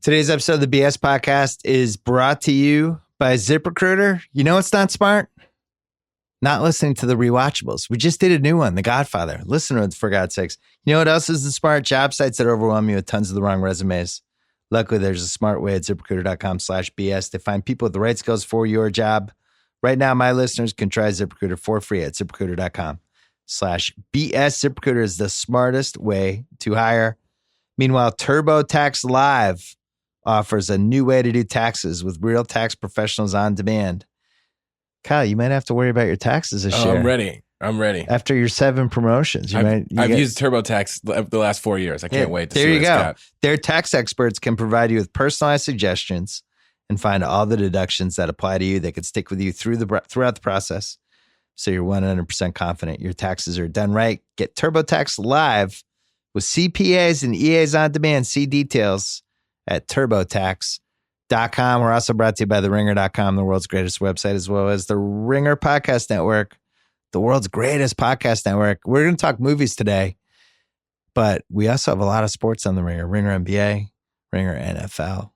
Today's episode of the BS Podcast is brought to you by ZipRecruiter. You know what's not smart? Not listening to the rewatchables. We just did a new one, The Godfather. Listen to it, for God's sakes. You know what else isn't smart? Job sites that overwhelm you with tons of the wrong resumes. Luckily, there's a smart way at ZipRecruiter.com/BS to find people with the right skills for your job. Right now, my listeners can try ZipRecruiter for free at ZipRecruiter.com/BS. ZipRecruiter is the smartest way to hire. Meanwhile, TurboTax Live offers a new way to do taxes with real tax professionals on demand. Kyle, you might have to worry about your taxes this year. I'm ready. After your 7 promotions. I've used TurboTax the last 4 years. I can't wait to see what it's got. Their tax experts can provide you with personalized suggestions and find all the deductions that apply to you that could stick with you throughout the process. So you're 100% confident your taxes are done right. Get TurboTax Live with CPAs and EAs on demand. See details at TurboTax.com. We're also brought to you by TheRinger.com, the world's greatest website, as well as the Ringer Podcast Network, the world's greatest podcast network. We're going to talk movies today, but we also have a lot of sports on the Ringer. Ringer NBA, Ringer NFL.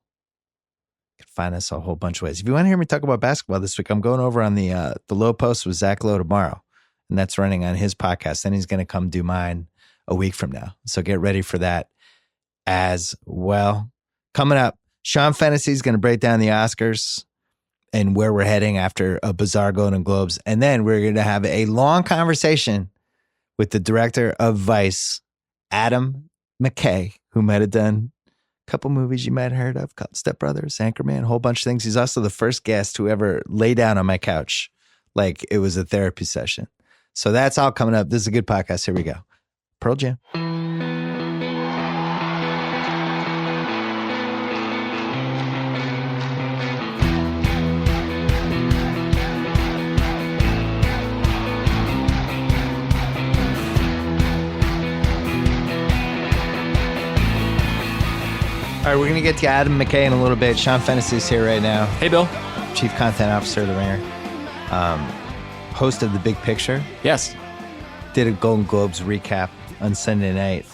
You can find us a whole bunch of ways. If you want to hear me talk about basketball this week, I'm going over on the Low Post with Zach Lowe tomorrow, and that's running on his podcast. Then he's going to come do mine a week from now. So get ready for that as well. Coming up, Sean Fennessey is going to break down the Oscars and where we're heading after a bizarre Golden Globes. And then we're going to have a long conversation with the director of Vice, Adam McKay, who might have done a couple movies you might have heard of, Step Brothers, Anchorman, a whole bunch of things. He's also the first guest who ever lay down on my couch like it was a therapy session. So that's all coming up. This is a good podcast. Here we go. Pearl Jam. All right, we're going to get to Adam McKay in a little bit. Sean Fennessey is here right now. Hey, Bill. Chief Content Officer of The Ringer. Host of The Big Picture. Yes. Did a Golden Globes recap on Sunday night.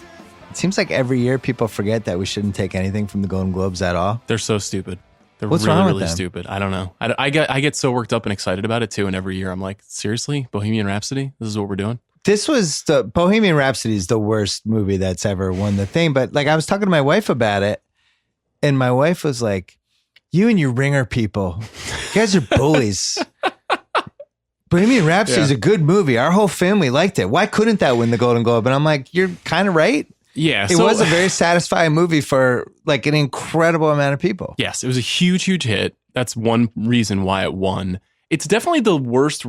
It seems like every year people forget that we shouldn't take anything from the Golden Globes at all. They're so stupid. They're What's really, wrong with really them? stupid. I don't know. I get so worked up and excited about it, too, and every year I'm like, seriously? Bohemian Rhapsody? This is what we're doing? This was the Bohemian Rhapsody is the worst movie that's ever won the thing. But like I was talking to my wife about it, and my wife was like, you and your Ringer people, you guys are bullies. Bohemian Rhapsody is a good movie. Our whole family liked it. Why couldn't that win the Golden Globe? And I'm like, you're kind of right. Yeah. It was a very satisfying movie for like an incredible amount of people. Yes, it was a huge, huge hit. That's one reason why it won. It's definitely the worst,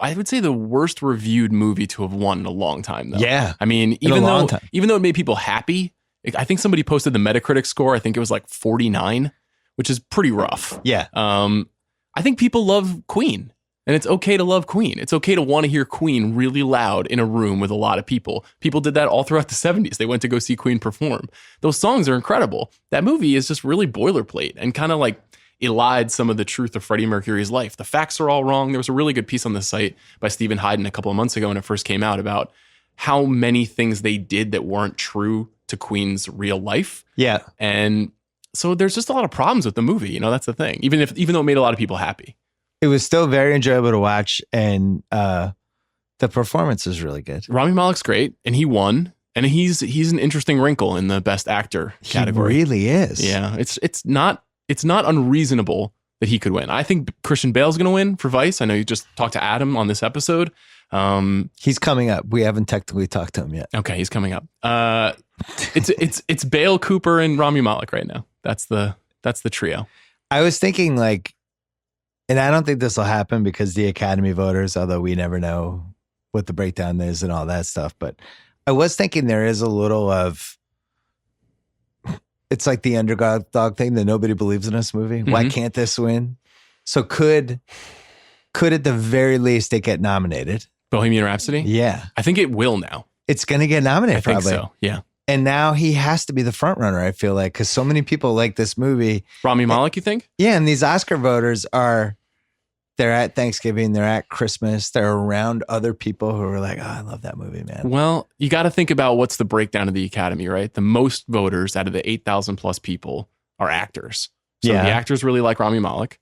I would say the worst reviewed movie to have won in a long time, though. Yeah. I mean, even though it made people happy, I think somebody posted the Metacritic score. I think it was like 49, which is pretty rough. Yeah. I think people love Queen, and it's okay to love Queen. It's okay to want to hear Queen really loud in a room with a lot of people. People did that all throughout the 70s. They went to go see Queen perform. Those songs are incredible. That movie is just really boilerplate and kind of like elide some of the truth of Freddie Mercury's life. The facts are all wrong. There was a really good piece on the site by Stephen Hyden a couple of months ago when it first came out about how many things they did that weren't true to Queen's real life. Yeah. And so there's just a lot of problems with the movie. You know, that's the thing. Even though it made a lot of people happy. It was still very enjoyable to watch, and the performance is really good. Rami Malek's great, and he won. And he's an interesting wrinkle in the best actor category. He really is. Yeah. It's not unreasonable that he could win. I think Christian Bale's going to win for Vice. I know you just talked to Adam on this episode. He's coming up. We haven't technically talked to him yet. Okay, he's coming up. It's Bale, Cooper, and Rami Malek right now. That's the trio. I was thinking like, and I don't think this will happen because the Academy voters, although we never know what the breakdown is and all that stuff, but I was thinking there is a little of, it's like the underdog thing that nobody believes in this movie. Mm-hmm. Why can't this win? So could at the very least it get nominated? Bohemian Rhapsody? Yeah. I think it will now. It's going to get nominated probably. I think so, yeah. And now he has to be the front runner, I feel like, because so many people like this movie. Rami Malek, you think? Yeah, and these Oscar voters they're at Thanksgiving, they're at Christmas, they're around other people who are like, oh, I love that movie, man. Well, you got to think about what's the breakdown of the Academy, right? The most voters out of the 8,000 plus people are actors. So Yeah. the actors really like Rami Malek.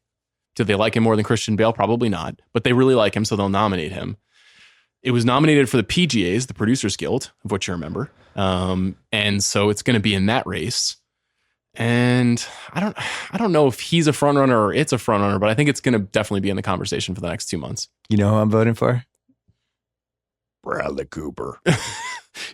Do they like him more than Christian Bale? Probably not. But they really like him, so they'll nominate him. It was nominated for the PGAs, the Producers Guild, of which you remember. And so it's going to be in that race. And I don't know if he's a front runner or it's a front runner, but I think it's going to definitely be in the conversation for the next 2 months. You know who I'm voting for? Bradley Cooper.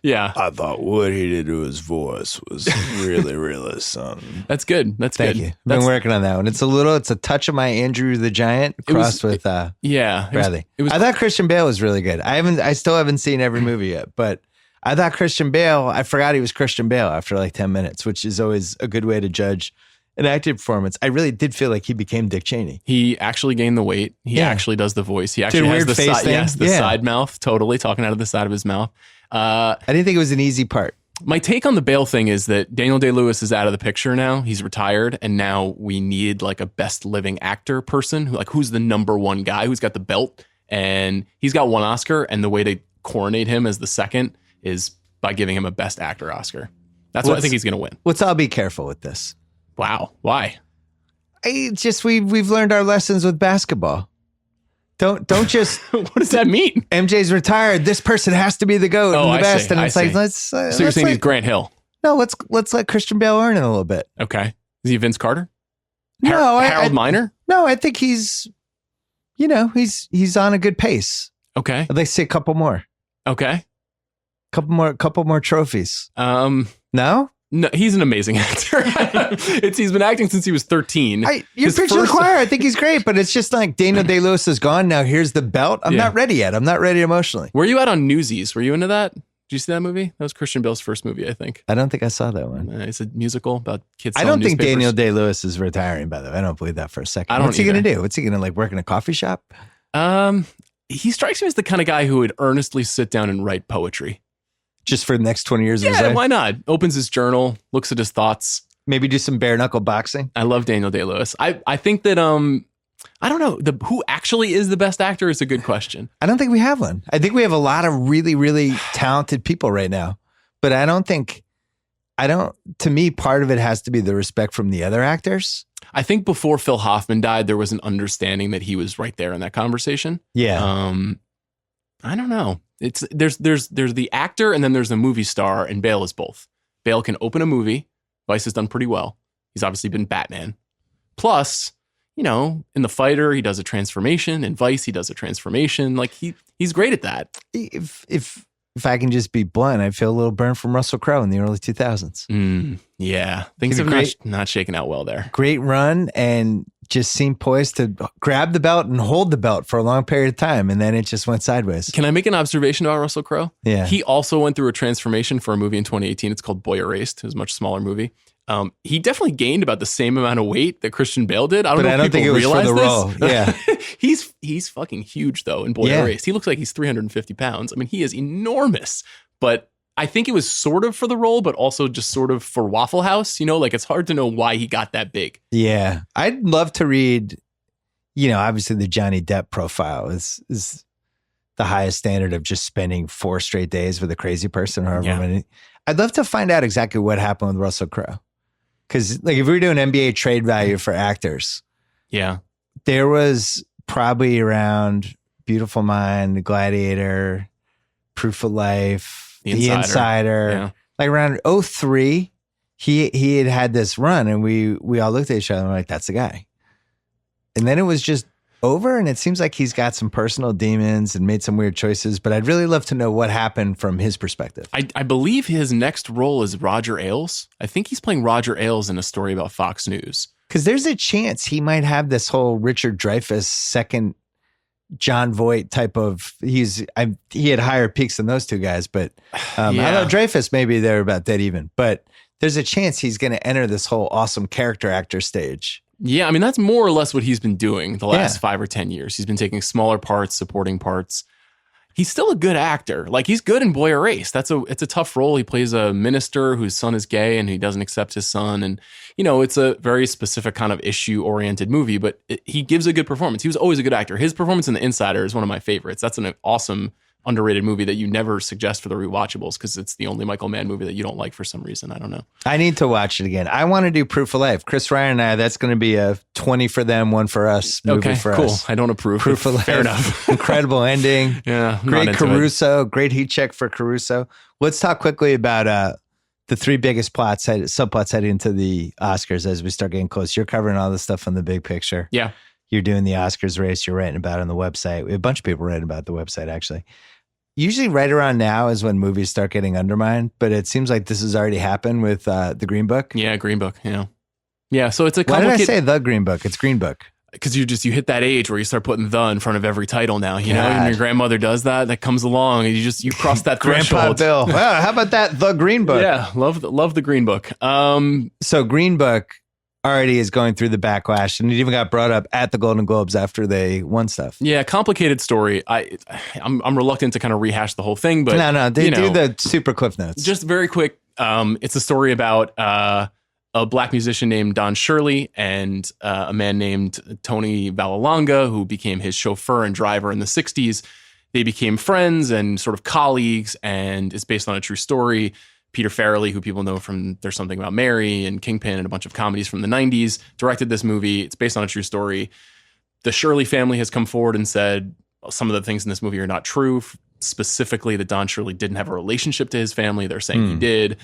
Yeah. I thought what he did to his voice was really, really something. That's good. That's Thank good. you. I've been working on that one. It's a touch of my Andrew the Giant crossed with yeah. Bradley. It was I thought Christian Bale was really good. I still haven't seen every movie yet, but I thought Christian Bale, I forgot he was Christian Bale after like 10 minutes, which is always a good way to judge an acting performance. I really did feel like he became Dick Cheney. He actually gained the weight. He actually does the voice. He actually has weird the face thing. the side mouth, totally talking out of the side of his mouth. I didn't think it was an easy part. My take on the Bale thing is that Daniel Day-Lewis is out of the picture now. He's retired, and now we need like a best living actor person who's the number one guy who's got the belt, and he's got one Oscar, and the way to coronate him as the second is by giving him a best actor Oscar. That's what I think he's going to win. Let's all be careful with this. Wow. Why? We've learned our lessons with basketball. Don't just. What does that mean? MJ's retired. This person has to be the GOAT and the best. And it's like, let's. So you're saying he's Grant Hill? No, let's let Christian Bale earn it a little bit. Okay. Is he Vince Carter? No, Harold Miner? No, I think he's on a good pace. Okay. I'd like to see a couple more. Okay. Couple more trophies. No? No, he's an amazing actor. He's been acting since he was 13. You're preaching to the choir. I think he's great, but it's just like Daniel Day-Lewis is gone. Now here's the belt. I'm not ready yet. I'm not ready emotionally. Where are you at on Newsies? Were you into that? Did you see that movie? That was Christian Bale's first movie, I think. I don't think I saw that one. It's a musical about kids I selling don't think newspapers. Daniel Day-Lewis is retiring, by the way. I don't believe that for a second. What's don't he going to either. do? What's he going to like work in a coffee shop? He strikes me as the kind of guy who would earnestly sit down and write poetry. Just for the next 20 years of his Yeah, life? why not? Opens his journal, looks at his thoughts. Maybe do some bare knuckle boxing? I love Daniel Day-Lewis. I think that I don't know, who actually is the best actor is a good question. I don't think we have one. I think we have a lot of really, really talented people right now. But to me, part of it has to be the respect from the other actors. I think before Phil Hoffman died, there was an understanding that he was right there in that conversation. Yeah. I don't know. There's the actor and then there's the movie star, and Bale is both. Bale can open a movie. Vice has done pretty well. He's obviously been Batman. Plus, in The Fighter, he does a transformation. In Vice, he does a transformation. Like he's great at that. If I can just be blunt, I feel a little burned from Russell Crowe in the early 2000s. Yeah, things have not shaken out well there. Great run, and just seemed poised to grab the belt and hold the belt for a long period of time, and then it just went sideways. Can I make an observation about Russell Crowe? Yeah. He also went through a transformation for a movie in 2018. It's called Boy Erased. It was a much smaller movie. He definitely gained about the same amount of weight that Christian Bale did. I don't think it was for the role. Yeah. He's fucking huge though in Boy Erased. He looks like he's 350 pounds. I mean, he is enormous, but I think it was sort of for the role, but also just sort of for Waffle House. Like it's hard to know why he got that big. Yeah. I'd love to read, obviously the Johnny Depp profile is the highest standard of just spending 4 straight days with a crazy person or however many. I'd love to find out exactly what happened with Russell Crowe. Because like if we were doing NBA trade value for actors, there was probably around Beautiful Mind, Gladiator, Proof of Life, The Insider. Like around 2003, he had this run, and we all looked at each other and were like, that's the guy. And then it was just over, and it seems like he's got some personal demons and made some weird choices, but I'd really love to know what happened from his perspective. I believe his next role is Roger Ailes. I think he's playing Roger Ailes in a story about Fox News. Because there's a chance he might have this whole Richard Dreyfuss second John Voight type of, he had higher peaks than those two guys, but I know Dreyfuss, maybe they're about that even, but there's a chance he's going to enter this whole awesome character actor stage. Yeah, I mean, that's more or less what he's been doing the last 5 or 10 years. He's been taking smaller parts, supporting parts. He's still a good actor. Like, he's good in Boy Erased. It's a tough role. He plays a minister whose son is gay and he doesn't accept his son. And, it's a very specific kind of issue-oriented movie, but he gives a good performance. He was always a good actor. His performance in The Insider is one of my favorites. That's an awesome underrated movie that you never suggest for the rewatchables because it's the only Michael Mann movie that you don't like for some reason. I don't know. I need to watch it again. I want to do Proof of Life. Chris Ryan and I, that's going to be a 20 for them, 1 for us movie for cool. us. I don't approve. Proof of Life. Fair enough. Incredible ending. Yeah. Great Caruso. Great heat check for Caruso. Let's talk quickly about the 3 biggest subplots heading into the Oscars as we start getting close. You're covering all this stuff on the big picture. Yeah. You're doing the Oscars race. You're writing about it on the website. We have a bunch of people writing about the website, actually. Usually right around now is when movies start getting undermined, but it seems like this has already happened with the Green Book. Yeah, Green Book. Yeah, so it's a Why did I say the Green Book? It's Green Book. Because you hit that age where you start putting the in front of every title now. You know, and your grandmother does that comes along, and you cross that threshold. Grandpa Bill. Wow, how about that? The Green Book. Yeah, love the Green Book. So Green Book already is going through the backlash, and it even got brought up at the Golden Globes after they won stuff. Yeah, complicated story. I'm reluctant to kind of rehash the whole thing, but no, they do the super cliff notes. Just very quick. It's a story about a black musician named Don Shirley and a man named Tony Vallelonga, who became his chauffeur and driver in the 60s. They became friends and sort of colleagues, and it's based on a true story. Peter Farrelly, who people know from There's Something About Mary and Kingpin and a bunch of comedies from the 90s, directed this movie. It's based on a true story. The Shirley family has come forward and said some of the things in this movie are not true, specifically that Don Shirley didn't have a relationship to his family. They're saying he did.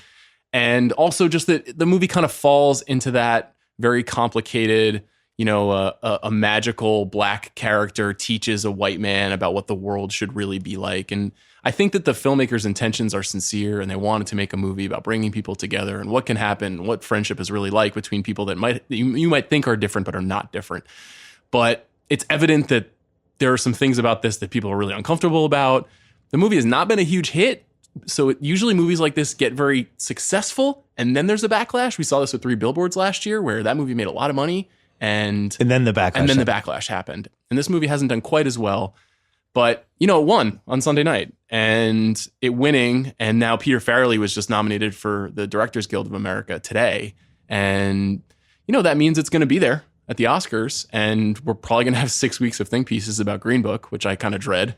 And also just that the movie kind of falls into that very complicated, a magical black character teaches a white man about what the world should really be like. And I think that the filmmakers' intentions are sincere, and they wanted to make a movie about bringing people together and what can happen, what friendship is really like between people that you might think are different but are not different. But it's evident that there are some things about this that people are really uncomfortable about. The movie has not been a huge hit. So usually movies like this get very successful, and then there's a backlash. We saw this with 3 Billboards last year, where that movie made a lot of money, and then the backlash happened. And this movie hasn't done quite as well, but it won on Sunday night, and it winning. And now Peter Farrelly was just nominated for the Directors Guild of America today, and that means it's going to be there at the Oscars, and we're probably going to have 6 weeks of think pieces about Green Book, which I kind of dread.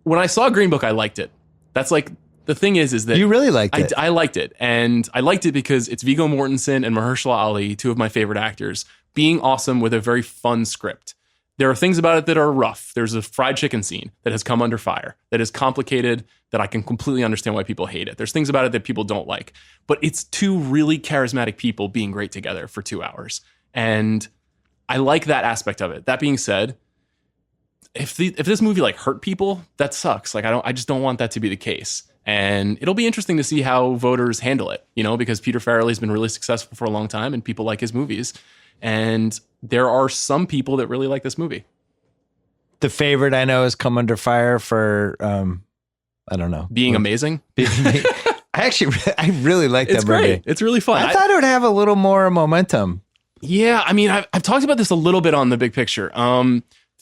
When I saw Green Book, I liked it. That's like, the thing is that... You really liked it. I liked it. And I liked it because it's Viggo Mortensen and Mahershala Ali, 2 of my favorite actors, being awesome with a very fun script. There are things about it that are rough. There's a fried chicken scene that has come under fire, that is complicated, that I can completely understand why people hate it. There's things about it that people don't like. But it's 2 really charismatic people being great together for 2 hours. And I like that aspect of it. That being said, if this movie hurt people, that sucks. I just don't want that to be the case. And it'll be interesting to see how voters handle it, because Peter Farrelly's been really successful for a long time and people like his movies. And there are some people that really like this movie. The favorite I know has come under fire for, I don't know. Being amazing. I really like that movie. It's great. It's really fun. I thought it would have a little more momentum. Yeah. I mean, I've talked about this a little bit on The Big Picture.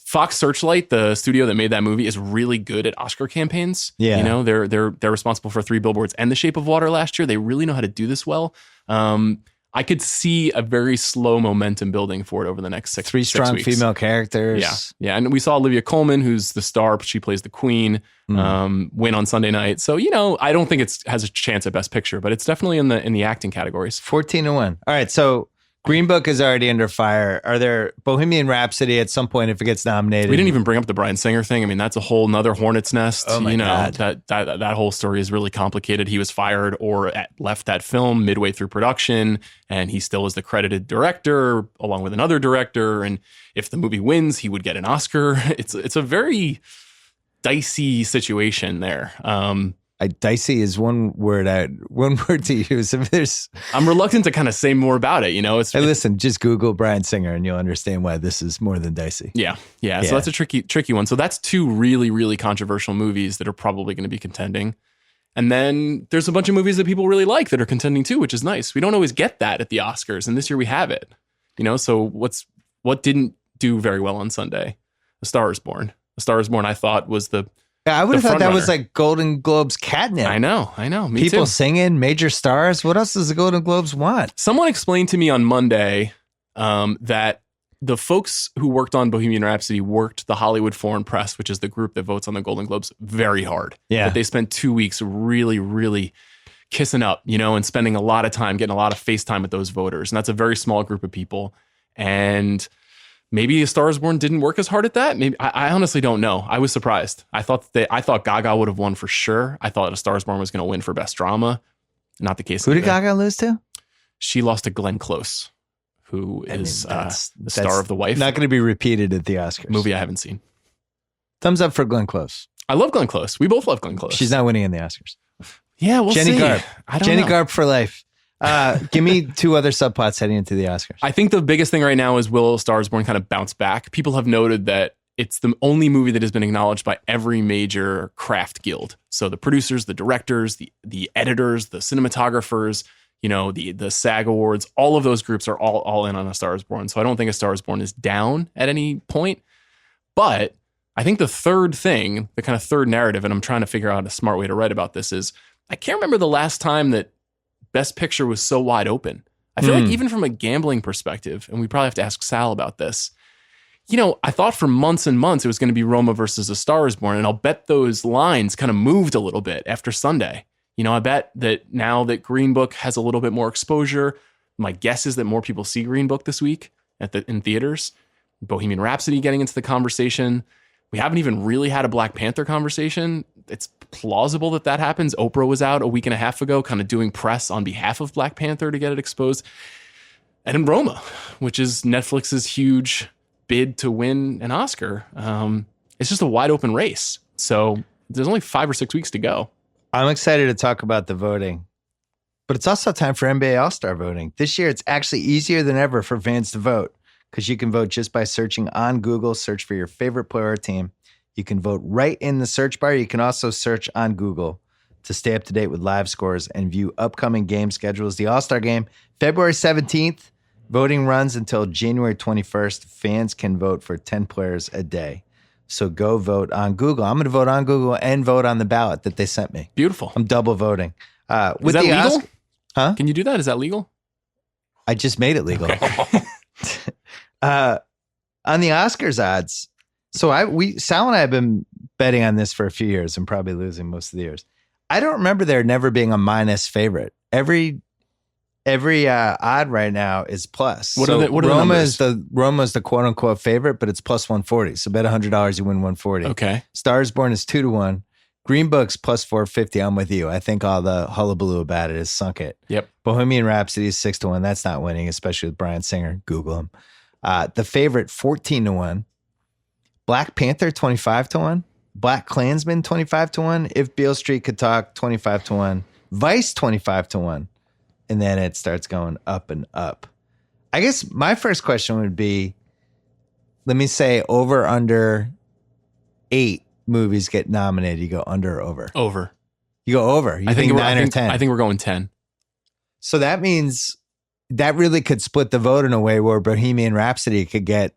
Fox Searchlight, the studio that made that movie, is really good at Oscar campaigns. Yeah. They're responsible for 3 Billboards and The Shape of Water last year. They really know how to do this well. I could see a very slow momentum building for it over the next 6 weeks. 3 strong female characters. Yeah. And we saw Olivia Colman, who's the star, she plays the queen, win on Sunday night. So, I don't think it has a chance at Best Picture, but it's definitely in the acting categories. 14-1. All right, so Green Book is already under fire. Are there Bohemian Rhapsody at some point if it gets nominated? We didn't even bring up the Bryan Singer thing. I mean, that's a whole nother hornet's nest. Oh my God. That whole story is really complicated. He was fired or left that film midway through production, and he still is the credited director along with another director. And if the movie wins, he would get an Oscar. It's a very dicey situation there. Dicey is one word to use. I'm reluctant to kind of say more about it. Hey, listen, just Google Bryan Singer and you'll understand why this is more than dicey. Yeah. So that's a tricky one. So that's 2 really, really controversial movies that are probably going to be contending. And then there's a bunch of movies that people really like that are contending too, which is nice. We don't always get that at the Oscars, and this year we have it. So what didn't do very well on Sunday? A Star is Born. A Star is Born, I thought, was I would have thought that was like Golden Globes catnip. I know. Me People too. singing, major stars. What else does the Golden Globes want? Someone explained to me on Monday that the folks who worked on Bohemian Rhapsody worked the Hollywood Foreign Press, which is the group that votes on the Golden Globes, very hard. Yeah. But they spent 2 weeks really, really kissing up, and spending a lot of time, getting a lot of face time with those voters. And that's a very small group of people. And maybe A Star is Born didn't work as hard at that. Maybe I honestly don't know. I was surprised. I thought Gaga would have won for sure. I thought A Star is Born was going to win for Best Drama. Not the case. Who did Gaga lose to? She lost to Glenn Close, who is the star of The Wife. Not going to be repeated at the Oscars. Movie I haven't seen. Thumbs up for Glenn Close. I love Glenn Close. We both love Glenn Close. She's not winning in the Oscars. Yeah, we'll Jenny see. Garp. I don't Jenny know. Garp for life. Give me 2 other subplots heading into the Oscars. I think the biggest thing right now is will A Star is Born kind of bounce back. People have noted that it's the only movie that has been acknowledged by every major craft guild. So the producers, the directors, the editors, the cinematographers, the SAG Awards, all of those groups are all in on A Star is Born. So I don't think A Star is Born is down at any point. But I think the third thing, the kind of third narrative, and I'm trying to figure out a smart way to write about this, is I can't remember the last time that Best Picture was so wide open. I feel like even from a gambling perspective, and we probably have to ask Sal about this, I thought for months and months it was going to be Roma versus A Star is Born, and I'll bet those lines kind of moved a little bit after Sunday. I bet that now that Green Book has a little bit more exposure, my guess is that more people see Green Book this week in theaters. Bohemian Rhapsody getting into the conversation. We haven't even really had a Black Panther conversation. It's plausible that happens. Oprah was out a week and a half ago kind of doing press on behalf of Black Panther to get it exposed. And in Roma, which is Netflix's huge bid to win an Oscar, it's just a wide open race. So there's only 5 or 6 weeks to go. I'm excited to talk about the voting, but it's also time for NBA All-Star voting. This year, it's actually easier than ever for fans to vote because you can vote just by searching on Google, search for your favorite player or team. You can vote right in the search bar. You can also search on Google to stay up to date with live scores and view upcoming game schedules. The All-Star Game, February 17th. Voting runs until January 21st. Fans can vote for 10 players a day. So go vote on Google. I'm going to vote on Google and vote on the ballot that they sent me. Beautiful. I'm double voting. Is that legal? Huh? Can you do that? Is that legal? I just made it legal. Okay. On the Oscars odds, so Sal and I have been betting on this for a few years and probably losing most of the years. I don't remember there never being a minus favorite. Every odd right now is plus. What are the numbers? Roma's the quote unquote favorite, but it's plus 140. So bet $100 you win 140. Okay. Stars Born is 2-1. Green Book's plus 450. I'm with you. I think all the hullabaloo about it has sunk it. Yep. Bohemian Rhapsody is 6-1. That's not winning, especially with Bryan Singer. Google him. The favorite 14-1. Black Panther 25-1. Black Klansman 25-1. If Beale Street Could Talk 25-1. Vice 25-1. And then it starts going up and up. I guess my first question would be, let me say over under 8 movies get nominated. You go under or over? Over. You go over. You think 9 or 10? I think we're going 10. So that means that really could split the vote in a way where Bohemian Rhapsody could get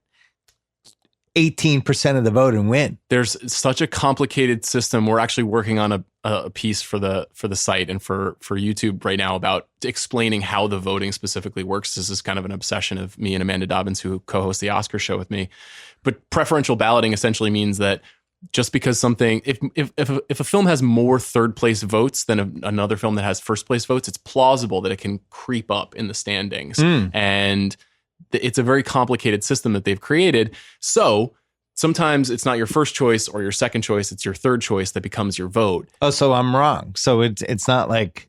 18% of the vote and win. There's such a complicated system. We're actually working on a piece for the site and for YouTube right now about explaining how the voting specifically works. This is kind of an obsession of me and Amanda Dobbins, who co-hosts the Oscar show with me. But preferential balloting essentially means that just because something, if a film has more third place votes than another film that has first place votes, it's plausible that it can creep up in the standings. And it's a very complicated system that they've created. So sometimes it's not your first choice or your second choice. It's your third choice that becomes your vote. Oh, so I'm wrong. So it's not like,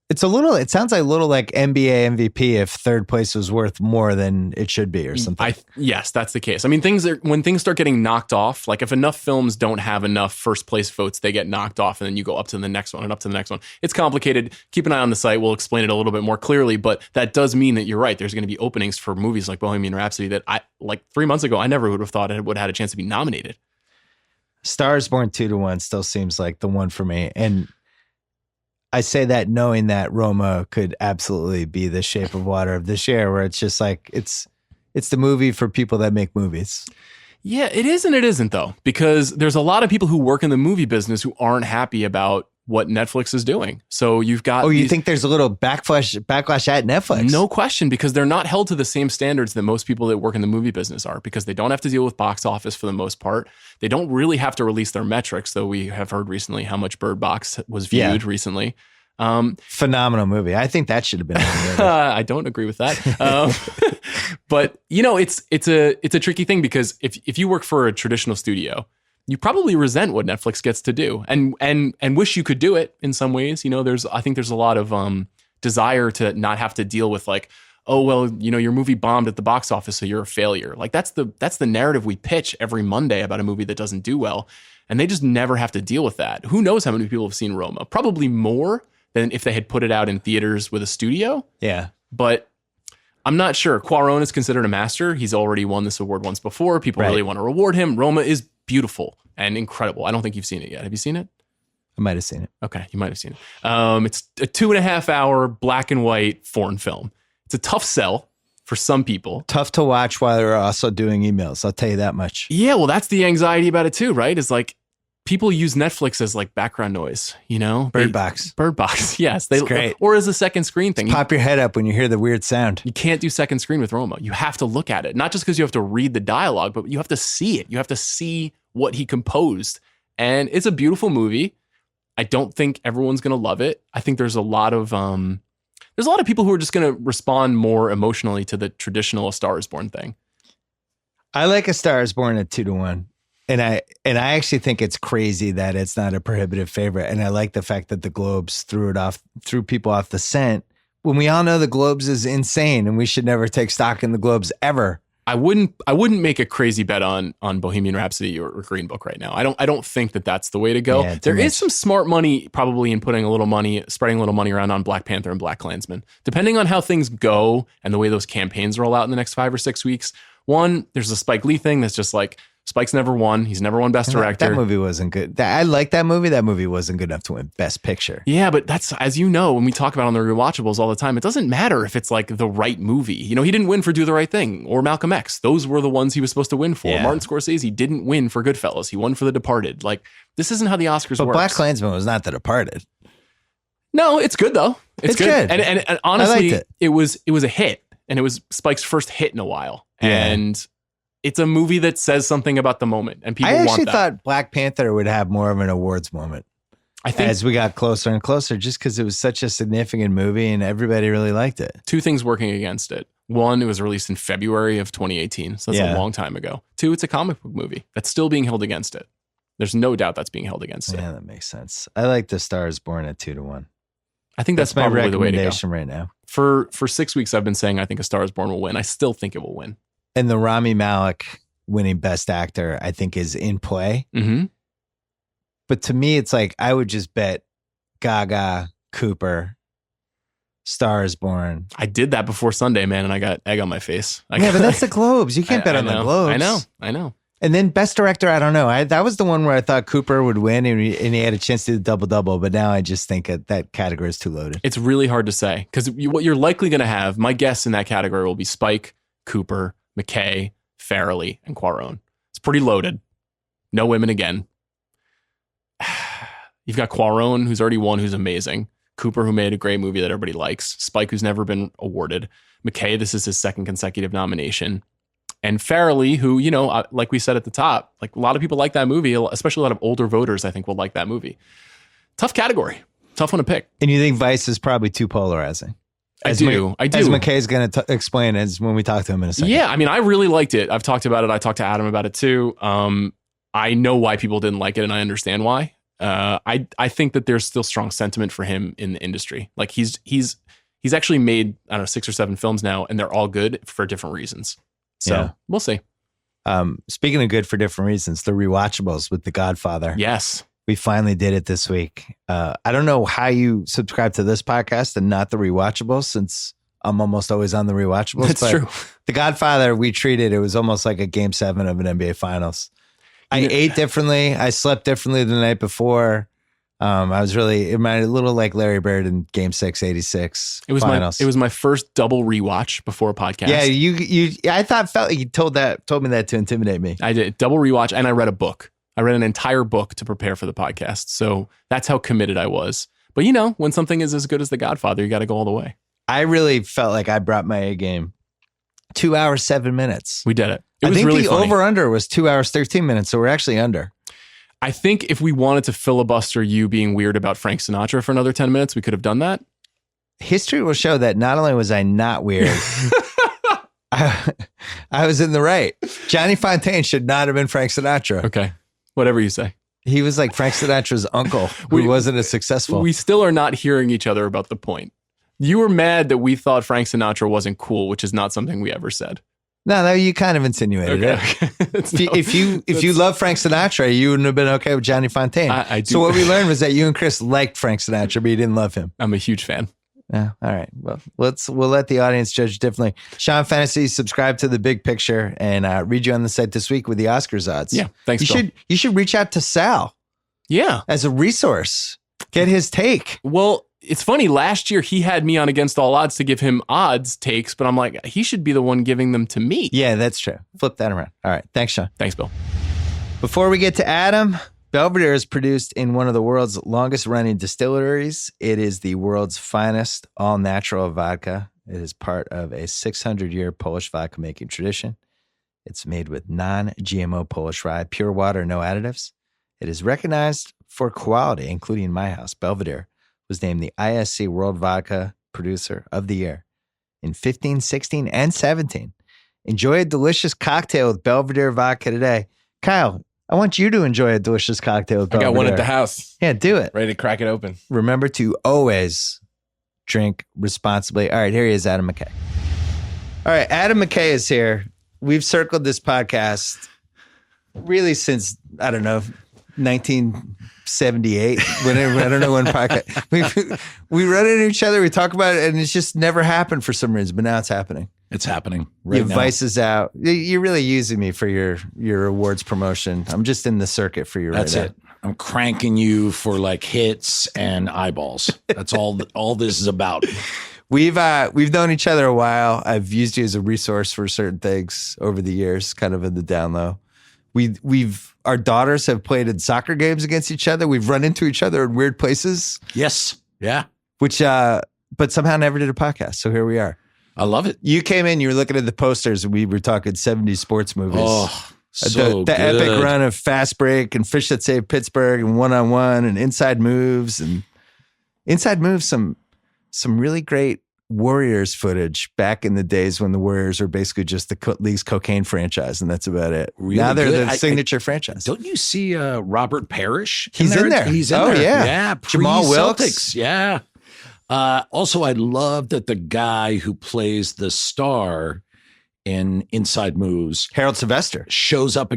it sounds like a little like NBA MVP if third place was worth more than it should be or something. Yes, that's the case. I mean, when things start getting knocked off, like if enough films don't have enough first place votes, they get knocked off and then you go up to the next one and up to the next one. It's complicated. Keep an eye on the site. We'll explain it a little bit more clearly, but that does mean that you're right. There's going to be openings for movies like Bohemian Rhapsody that like 3 months ago, I never would have thought it would have had a chance to be nominated. Stars Born 2-1 still seems like the one for me. And I say that knowing that Roma could absolutely be the Shape of Water of this year, where it's just like, it's the movie for people that make movies. Yeah, it is and it isn't though, because there's a lot of people who work in the movie business who aren't happy about what Netflix is doing. So you've got you think there's a little backlash at Netflix? No question, because they're not held to the same standards that most people that work in the movie business are, because they don't have to deal with box office for the most part. They don't really have to release their metrics, though we have heard recently how much Bird Box was viewed recently. Phenomenal movie. I think that should have been. I don't agree with that. But it's a tricky thing, because if you work for a traditional studio, you probably resent what Netflix gets to do, and wish you could do it in some ways. I think there's a lot of desire to not have to deal with like, oh well, your movie bombed at the box office, so you're a failure. Like that's the narrative we pitch every Monday about a movie that doesn't do well, and they just never have to deal with that. Who knows how many people have seen Roma? Probably more than if they had put it out in theaters with a studio. Yeah, but I'm not sure. Cuarón is considered a master. He's already won this award once before. People really want to reward him. Roma is beautiful and incredible. I don't think you've seen it yet. Have you seen it? I might have seen it. Okay, you might have seen it. It's a 2.5 hour black and white foreign film. It's a tough sell for some people. Tough to watch while they're also doing emails. I'll tell you that much. Yeah, well, that's the anxiety about it too, right? It's like people use Netflix as like background noise, Bird Box, yes. It's great. Or as a second screen thing. Pop your head up when you hear the weird sound. You can't do second screen with Roma. You have to look at it. Not just because you have to read the dialogue, but you have to see it. You have to see what he composed. And it's a beautiful movie. I don't think everyone's going to love it. I think there's a lot of people who are just going to respond more emotionally to the traditional A Star Is Born thing. I like A Star Is Born at 2-1. And I actually think it's crazy that it's not a prohibitive favorite. And I like the fact that the Globes threw people off the scent, when we all know the Globes is insane and we should never take stock in the Globes ever. I wouldn't make a crazy bet on Bohemian Rhapsody or Green Book right now. I don't think that that's the way to go. Yeah, there is some smart money probably in spreading a little money around on Black Panther and Black Klansman. Depending on how things go and the way those campaigns roll out in the next 5 or 6 weeks. One, there's a Spike Lee thing that's just like, Spike's never won. He's never won Best Director. That movie wasn't good. I like that movie. That movie wasn't good enough to win Best Picture. Yeah, but that's, as you know, when we talk about on the rewatchables all the time, it doesn't matter if it's like the right movie. He didn't win for Do the Right Thing or Malcolm X. Those were the ones he was supposed to win for. Yeah. Martin Scorsese didn't win for Goodfellas. He won for The Departed. Like, this isn't how the Oscars work. But Black Klansman was not The Departed. No, it's good though. It's good. And honestly, it was a hit, and it was Spike's first hit in a while. Yeah. And it's a movie that says something about the moment, and people want that. I actually thought Black Panther would have more of an awards moment. I think as we got closer and closer, just because it was such a significant movie and everybody really liked it. Two things working against it. One, it was released in February of 2018, so that's a long time ago. Two, it's a comic book movie that's still being held against it. There's no doubt that's being held against it. Yeah, that makes sense. I like The Star Is Born at 2-1. I think that's my probably the way to go. recommendation right now. For 6 weeks, I've been saying I think A Star Is Born will win. I still think it will win. And the Rami Malek winning Best Actor, I think, is in play. Mm-hmm. But to me, it's like I would just bet Gaga, Cooper, Star Is Born. I did that before Sunday, man, and I got egg on my face. But that's the Globes. You can't bet on the Globes. I know. And then Best Director, I don't know. That was the one where I thought Cooper would win, and he had a chance to do the double-double. But now I just think that category is too loaded. It's really hard to say, because what you're likely going to have, my guess in that category will be Spike, Cooper, McKay, Farrelly, and Cuarón. It's pretty loaded. No women again. You've got Cuarón, who's already won, who's amazing. Cooper, who made a great movie that everybody likes. Spike, who's never been awarded. McKay, this is his second consecutive nomination. And Farrelly, who, like we said at the top, like a lot of people like that movie, especially a lot of older voters, I think, will like that movie. Tough category. Tough one to pick. And you think Vice is probably too polarizing? I do. As McKay's going to explain as when we talk to him in a second. Yeah, I mean, I really liked it. I've talked about it. I talked to Adam about it too. I know why people didn't like it, and I understand why. I think that there's still strong sentiment for him in the industry. Like he's actually made, I don't know, 6 or 7 films now, and they're all good for different reasons. So we'll see. Speaking of good for different reasons, the rewatchables with The Godfather. Yes. We finally did it this week. I don't know how you subscribe to this podcast and not the rewatchables, since I'm almost always on the rewatchables. That's true. The Godfather, it was almost like a game 7 of an NBA Finals. I ate differently. I slept differently the night before. I was really a little like Larry Bird in Game 6, 86 Finals. It was my first double rewatch before a podcast. Yeah, you. I thought you told me that to intimidate me. I did double rewatch, and I read a book. I read an entire book to prepare for the podcast. So that's how committed I was. But you know, when something is as good as The Godfather, you got to go all the way. I really felt like I brought my A game. 2 hours, 7 minutes. We did it. I think really the funny. over-under was 2 hours, 13 minutes. So we're actually under. I think if we wanted to filibuster you being weird about Frank Sinatra for another 10 minutes, we could have done that. History will show that not only was I not weird, I was in the right. Johnny Fontaine should not have been Frank Sinatra. Okay. Whatever you say. He was like Frank Sinatra's uncle who wasn't as successful. We still are not hearing each other about the point. You were mad that we thought Frank Sinatra wasn't cool, which is not something we ever said. No, you kind of insinuated it. If you love Frank Sinatra, you wouldn't have been okay with Johnny Fontaine. I do. So what we learned was that you and Chris liked Frank Sinatra, but you didn't love him. I'm a huge fan. Yeah. All right. Well, we'll let the audience judge differently. Sean Fennessey, subscribe to The Big Picture, and read you on the site this week with the Oscars odds. Yeah. Thanks, Bill. You should reach out to Sal. Yeah. As a resource. Get his take. Well, it's funny. Last year, he had me on Against All Odds to give him odds takes, but I'm like, he should be the one giving them to me. Yeah, that's true. Flip that around. All right. Thanks, Sean. Thanks, Bill. Before we get to Adam, Belvedere is produced in one of the world's longest running distilleries. It is the world's finest all-natural vodka. It is part of a 600-year Polish vodka making tradition. It's made with non-GMO Polish rye, pure water, no additives. It is recognized for quality, including my house. Belvedere was named the ISC World Vodka Producer of the Year in 15, 16, and 17. Enjoy a delicious cocktail with Belvedere vodka today. Kyle, I want you to enjoy a delicious cocktail with Belvedere. I got one at the house. Yeah, do it. Ready to crack it open. Remember to always drink responsibly. All right, here he is, Adam McKay. All right, Adam McKay is here. We've circled this podcast really since, I don't know, 1978. Whenever, I don't know when podcast. We run into each other, we talk about it, and it's just never happened for some reason, but now it's happening. It's happening Your Vice is out. You're really using me for your awards promotion. I'm just in the circuit for you right now. That's it. I'm cranking you for like hits and eyeballs. That's all this is about. We've known each other a while. I've used you as a resource for certain things over the years, kind of in the down low. Our daughters have played in soccer games against each other. We've run into each other in weird places. Yes. Yeah. Which but somehow never did a podcast. So here we are. I love it. You came in, you were looking at the posters, and we were talking 70s sports movies. Oh, so the good. epic run of Fast Break and Fish That Saved Pittsburgh and One on One and Inside Moves some really great Warriors footage back in the days when the Warriors were basically just the league's cocaine franchise, and that's about it. Really now they're good. the signature franchise. Don't you see Robert Parrish? He's in there. He's in there. there. Yeah. Pre Jamal Wilkes. Celtics. Yeah. Also, I love that the guy who plays the star in Inside Moves, Harold Sylvester, shows up.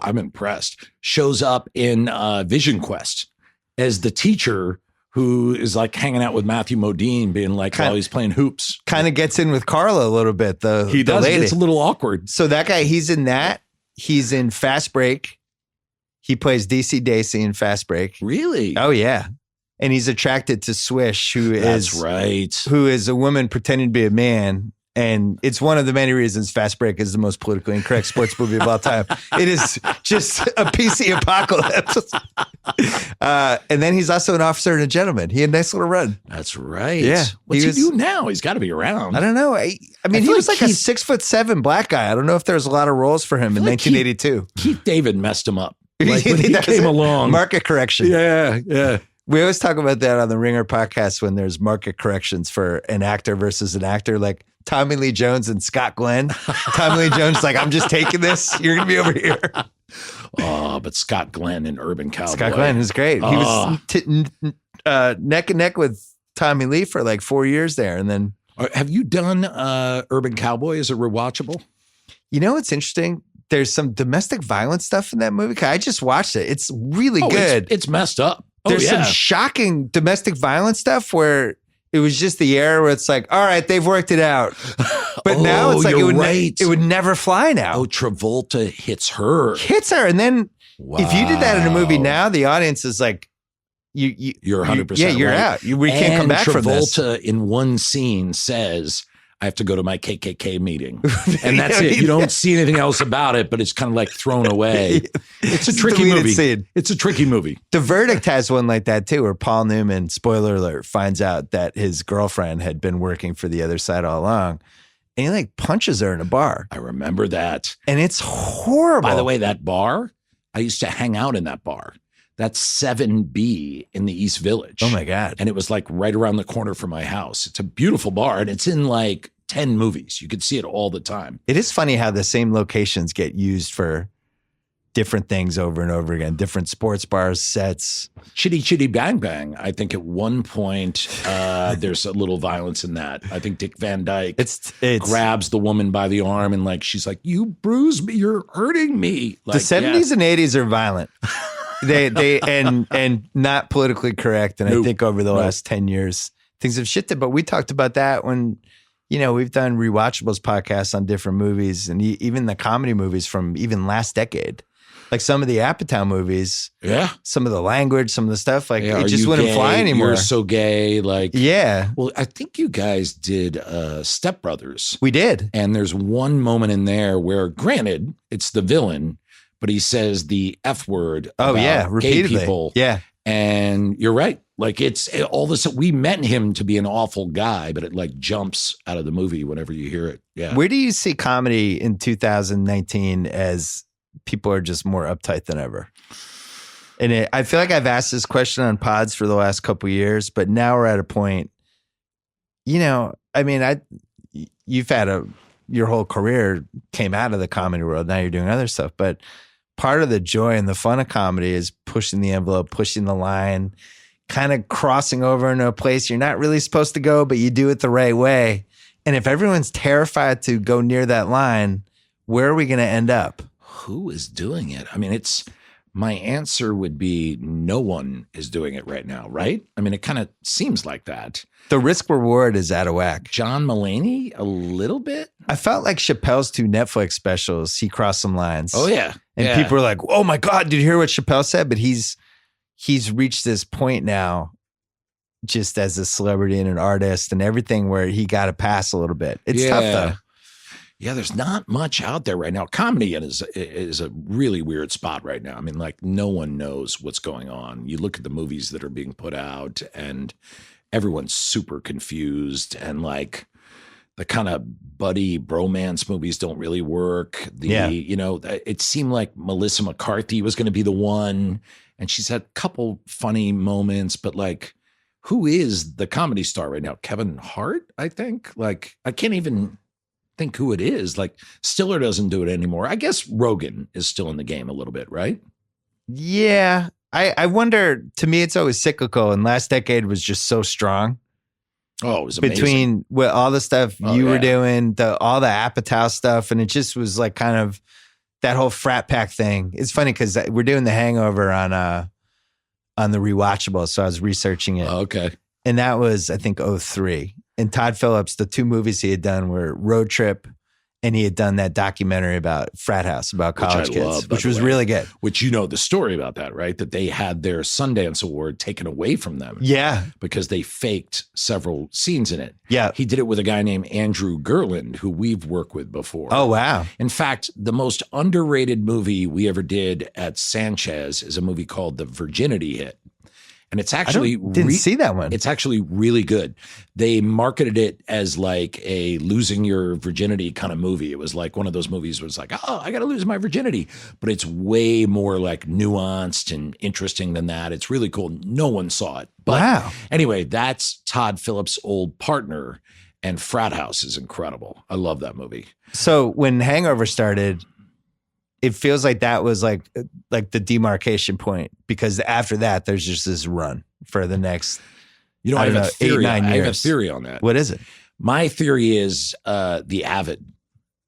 I'm impressed. Shows up in Vision Quest as the teacher who is like hanging out with Matthew Modine, being like, while he's playing hoops. Kind of gets in with Carla a little bit. He does. It's a little awkward. So that guy, he's in that. He's in Fast Break. He plays DC Dacey in Fast Break. Really? Oh, yeah. And he's attracted to Swish, who is a woman pretending to be a man. And it's one of the many reasons Fast Break is the most politically incorrect sports movie of all time. It is just a PC apocalypse. And then he's also an officer and a gentleman. He had a nice little run. That's right. Yeah. What's he doing now? He's got to be around. I don't know. I mean, he was like a 6'7" black guy. I don't know if there's a lot of roles for him in 1982. Keith David messed him up. Like when he came along. Market correction. Yeah, yeah. We always talk about that on the Ringer podcast when there's market corrections for an actor versus an actor, like Tommy Lee Jones and Scott Glenn. Tommy Lee Jones is like, I'm just taking this. You're going to be over here. Oh, but Scott Glenn in Urban Cowboy. Scott Glenn is great. He was neck and neck with Tommy Lee for like 4 years there. And then. Have you done Urban Cowboy? Is it rewatchable? You know what's interesting? There's some domestic violence stuff in that movie. I just watched it. It's really good. It's messed up. There's some shocking domestic violence stuff where it was just the era where it's like, all right, they've worked it out. But now it's like it would never fly now. Oh, Travolta hits her. And then if you did that in a movie now, the audience is like, you're 100% yeah, you're right. out. We can't come back from this. Travolta in one scene says, I have to go to my KKK meeting. And that's it. You don't see anything else about it, but it's kind of like thrown away. It's a tricky movie. Scene. It's a tricky movie. The Verdict has one like that too, where Paul Newman, spoiler alert, finds out that his girlfriend had been working for the other side all along. And he like punches her in a bar. I remember that. And it's horrible. By the way, that bar, I used to hang out in that bar. That's 7B in the East Village. Oh my God. And it was like right around the corner from my house. It's a beautiful bar and it's in like 10 movies. You could see it all the time. It is funny how the same locations get used for different things over and over again, different sports bars, sets. Chitty Chitty Bang Bang. I think at one point there's a little violence in that. I think Dick Van Dyke It's grabs the woman by the arm and like she's like, "You bruised me, you're hurting me." Like, the 70s and 80s are violent. They and not politically correct. And I think over the last 10 years, things have shifted. But we talked about that when, we've done Rewatchables podcasts on different movies and even the comedy movies from even last decade. Like some of the Apatow movies, some of the language, some of the stuff, like it just wouldn't fly anymore. You're so gay, like yeah. Well, I think you guys did Step Brothers. We did, and there's one moment in there where, granted, it's the villain, but he says the F word. Oh yeah, repeatedly. Gay people. Yeah, and you're right. Like it's all this. We meant him to be an awful guy, but it like jumps out of the movie whenever you hear it. Yeah. Where do you see comedy in 2019 as people are just more uptight than ever? And I feel like I've asked this question on pods for the last couple of years, but now we're at a point, you've had your whole career came out of the comedy world. Now you're doing other stuff, but part of the joy and the fun of comedy is pushing the envelope, pushing the line, kind of crossing over into a place you're not really supposed to go, but you do it the right way. And if everyone's terrified to go near that line, where are we going to end up? Who is doing it? I mean, my answer would be no one is doing it right now, right? I mean, it kind of seems like that. The risk reward is out of whack. John Mulaney, a little bit. I felt like Chappelle's 2 Netflix specials, he crossed some lines. Oh yeah. And people were like, "Oh my God, did you hear what Chappelle said?" But he's reached this point now, just as a celebrity and an artist and everything, where he got to pass a little bit. It's tough though. Yeah, there's not much out there right now. Comedy is a really weird spot right now. I mean, like no one knows what's going on. You look at the movies that are being put out and everyone's super confused, and like the kind of buddy bromance movies don't really work. It seemed like Melissa McCarthy was going to be the one, and she's had a couple funny moments, but like, who is the comedy star right now? Kevin Hart, I think. Like, I can't even think who it is. Like, Stiller doesn't do it anymore. I guess Rogan is still in the game a little bit, right? Yeah. I wonder, to me, it's always cyclical, and last decade was just so strong. Oh, it was amazing. Between all the stuff you were doing, all the Apatow stuff, and it just was like kind of that whole frat pack thing. It's funny because we're doing The Hangover on the Rewatchable, so I was researching it. Okay. And that was, I think, 2003. And Todd Phillips, the 2 movies he had done were Road Trip, and he had done that documentary about frat house, about college kids, which was really good. Which, the story about that, right? That they had their Sundance Award taken away from them. Yeah. Because they faked several scenes in it. Yeah. He did it with a guy named Andrew Gerland, who we've worked with before. Oh, wow. In fact, the most underrated movie we ever did at Sanchez is a movie called The Virginity Hit. And it's actually didn't see that one. It's actually really good. They marketed it as like a losing your virginity kind of movie. It was like one of those movies where it's like, oh, I got to lose my virginity. But it's way more like nuanced and interesting than that. It's really cool. No one saw it. But wow. Anyway, that's Todd Phillips' old partner, and Frat House is incredible. I love that movie. So when Hangover started, it feels like that was like the demarcation point, because after that, there's just this run for the next, I have a theory. 8-9 years. I have a theory on that. What is it? My theory is The Avid,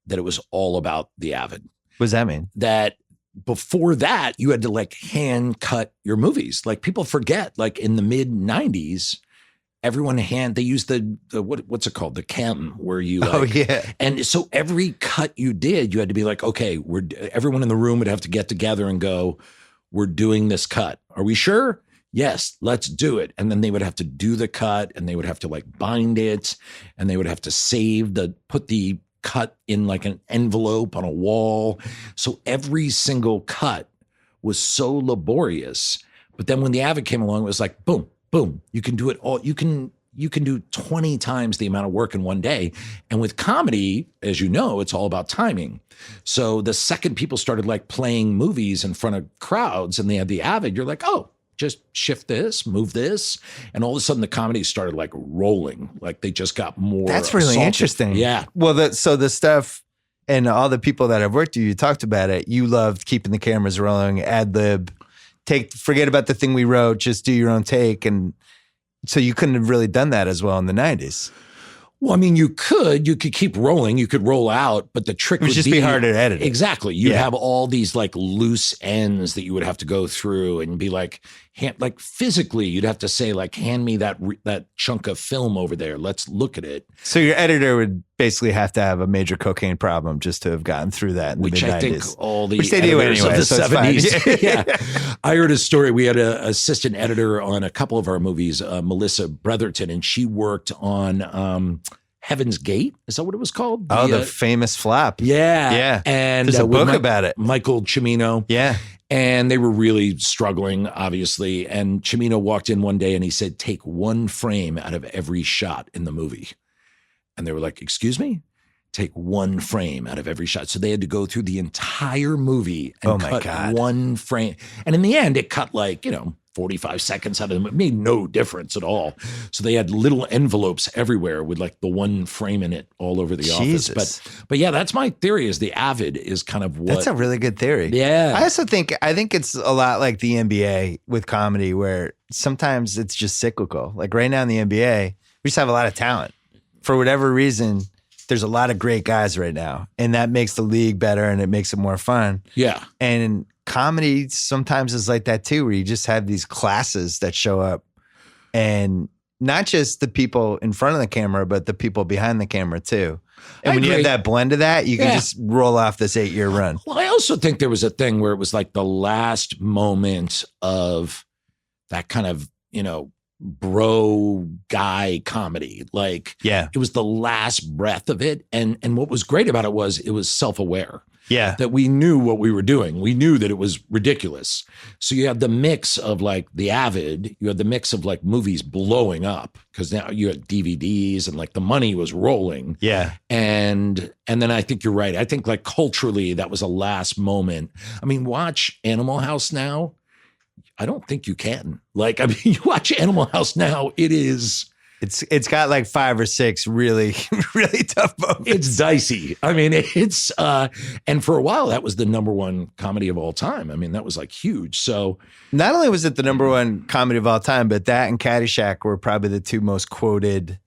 that it was all about The Avid. What does that mean? That before that, you had to like hand cut your movies. Like people forget, like in the mid 90s, everyone they used the what's it called? The cam, where you like, oh yeah. And so every cut you did, you had to be like, okay, everyone in the room would have to get together and go, we're doing this cut. Are we sure? yes, let's do it. And then they would have to do the cut, and they would have to like bind it, and they would have to put the cut in like an envelope on a wall. So every single cut was so laborious. But then when the Avid came along, it was like, boom, boom, you can do it all. You can do 20 times the amount of work in one day. And with comedy, as you know, it's all about timing. So the second people started like playing movies in front of crowds and they had the Avid, you're like, oh, just shift this, move this. And all of a sudden the comedy started like rolling. Like they just got more. That's really assaulted. interesting. Yeah. Well, so the stuff and all the people that I've worked with, you talked about it. You loved keeping the cameras rolling, ad lib, forget about the thing we wrote, just do your own take. And so you couldn't have really done that as well in the 90s. Well, I mean, you could keep rolling, you could roll out, but the trick would just be hard to edit. Exactly. You'd have all these like loose ends that you would have to go through and be like physically, you'd have to say like, hand me that chunk of film over there. Let's look at it. So your editor would basically have to have a major cocaine problem just to have gotten through that in the mid-90s. Which I think all the which they do editors anyway, of the so 70s. Yeah. I heard a story. We had an assistant editor on a couple of our movies, Melissa Bretherton, and she worked on Heaven's Gate. Is that what it was called? The famous flop. Yeah. Yeah. And there's a book about it. Michael Cimino. Yeah. And they were really struggling, obviously. And Cimino walked in one day and he said, take one frame out of every shot in the movie. And they were like, excuse me? Take one frame out of every shot. So they had to go through the entire movie and cut one frame. And in the end, it cut 45 seconds out of them. It made no difference at all. So they had little envelopes everywhere with like the one frame in it all over the office. But yeah, that's my theory is the Avid is kind of what. That's a really good theory. Yeah. I think it's a lot like the NBA with comedy where sometimes it's just cyclical. Like right now in the NBA, we just have a lot of talent. For whatever reason, there's a lot of great guys right now. And that makes the league better and it makes it more fun. Yeah. And comedy sometimes is like that too, where you just have these classes that show up and not just the people in front of the camera, but the people behind the camera too. And when you have that blend of that, you can just roll off this 8-year run. Well, I also think there was a thing where it was like the last moment of that kind of, bro guy comedy. Like, it was the last breath of it. And what was great about it was self-aware. Yeah. That we knew what we were doing. We knew that it was ridiculous. So you had the mix of like the Avid, you had the mix of like movies blowing up because now you had DVDs and like the money was rolling. Yeah. And then I think you're right. I think like culturally that was a last moment. I mean, watch Animal House now. I don't think you can. Like, I mean, you watch Animal House now, It's got like 5 or 6 really, really tough moments. It's dicey. I mean, it's and for a while that was the #1 comedy of all time. I mean, that was like huge. So not only was it the #1 comedy of all time, but that and Caddyshack were probably the 2 most quoted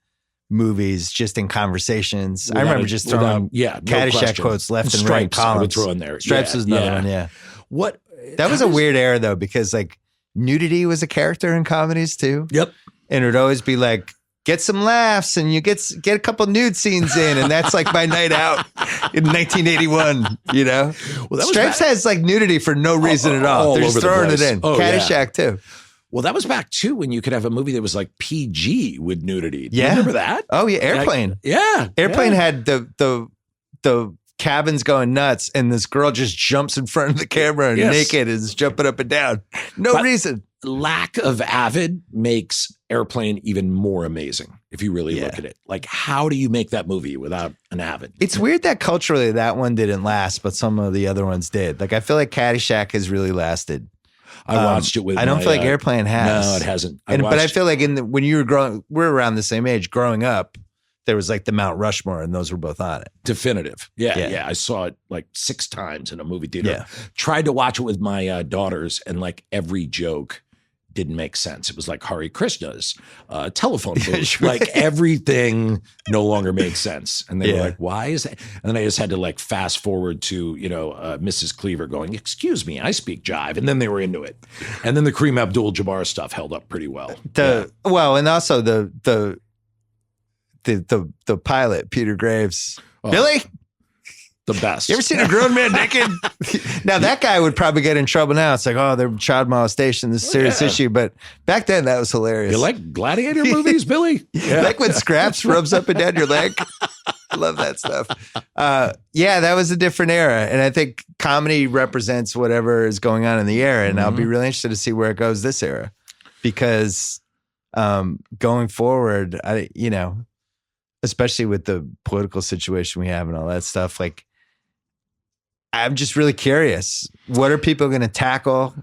movies just in conversations. I remember just throwing Caddyshack quotes left and right columns. I would throw in there. Stripes was another one, yeah. That was a weird era though, because like nudity was a character in comedies too. Yep. And it would always be like, get some laughs and you get a couple nude scenes in. And that's like my night out in 1981, Well, Stripes has like nudity for no reason at all. They're just throwing it in. Caddyshack too. Well, that was back too when you could have a movie that was like PG with nudity. Do you Yeah. remember that? Oh yeah. Airplane. Airplane had the cabin's going nuts and this girl just jumps in front of the camera and naked is jumping up and down. No reason. Lack of Avid makes Airplane even more amazing if you really look at it. Like, how do you make that movie without an Avid? It's weird that culturally that one didn't last, but some of the other ones did. Like, I feel like Caddyshack has really lasted. I watched it with I don't feel like Airplane has. No, it hasn't. But I feel like when you were growing, we're around the same age, growing up, there was like the Mount Rushmore and those were both on it. Definitive. Yeah. I saw it like 6 times in a movie theater. Yeah. Tried to watch it with my daughters and like every joke didn't make sense. It was like Hare Krishna's telephone booth. Like everything no longer made sense. And they were like, why is that? And then I just had to like fast forward to, Mrs. Cleaver going, excuse me, I speak jive. And then they were into it. And then the Kareem Abdul-Jabbar stuff held up pretty well. Well, and also the pilot, Peter Graves. Oh. Billy? The best. You ever seen a grown man naked? Now that guy would probably get in trouble now. It's like, oh, they're child molestation. This is a serious issue. But back then, that was hilarious. You like gladiator movies, Billy? Yeah. Like when Scraps rubs up and down your leg. I love that stuff. Yeah, that was a different era. And I think comedy represents whatever is going on in the era. And I'll be really interested to see where it goes this era. Because going forward, especially with the political situation we have and all that stuff, like, I'm just really curious. What are people going to tackle?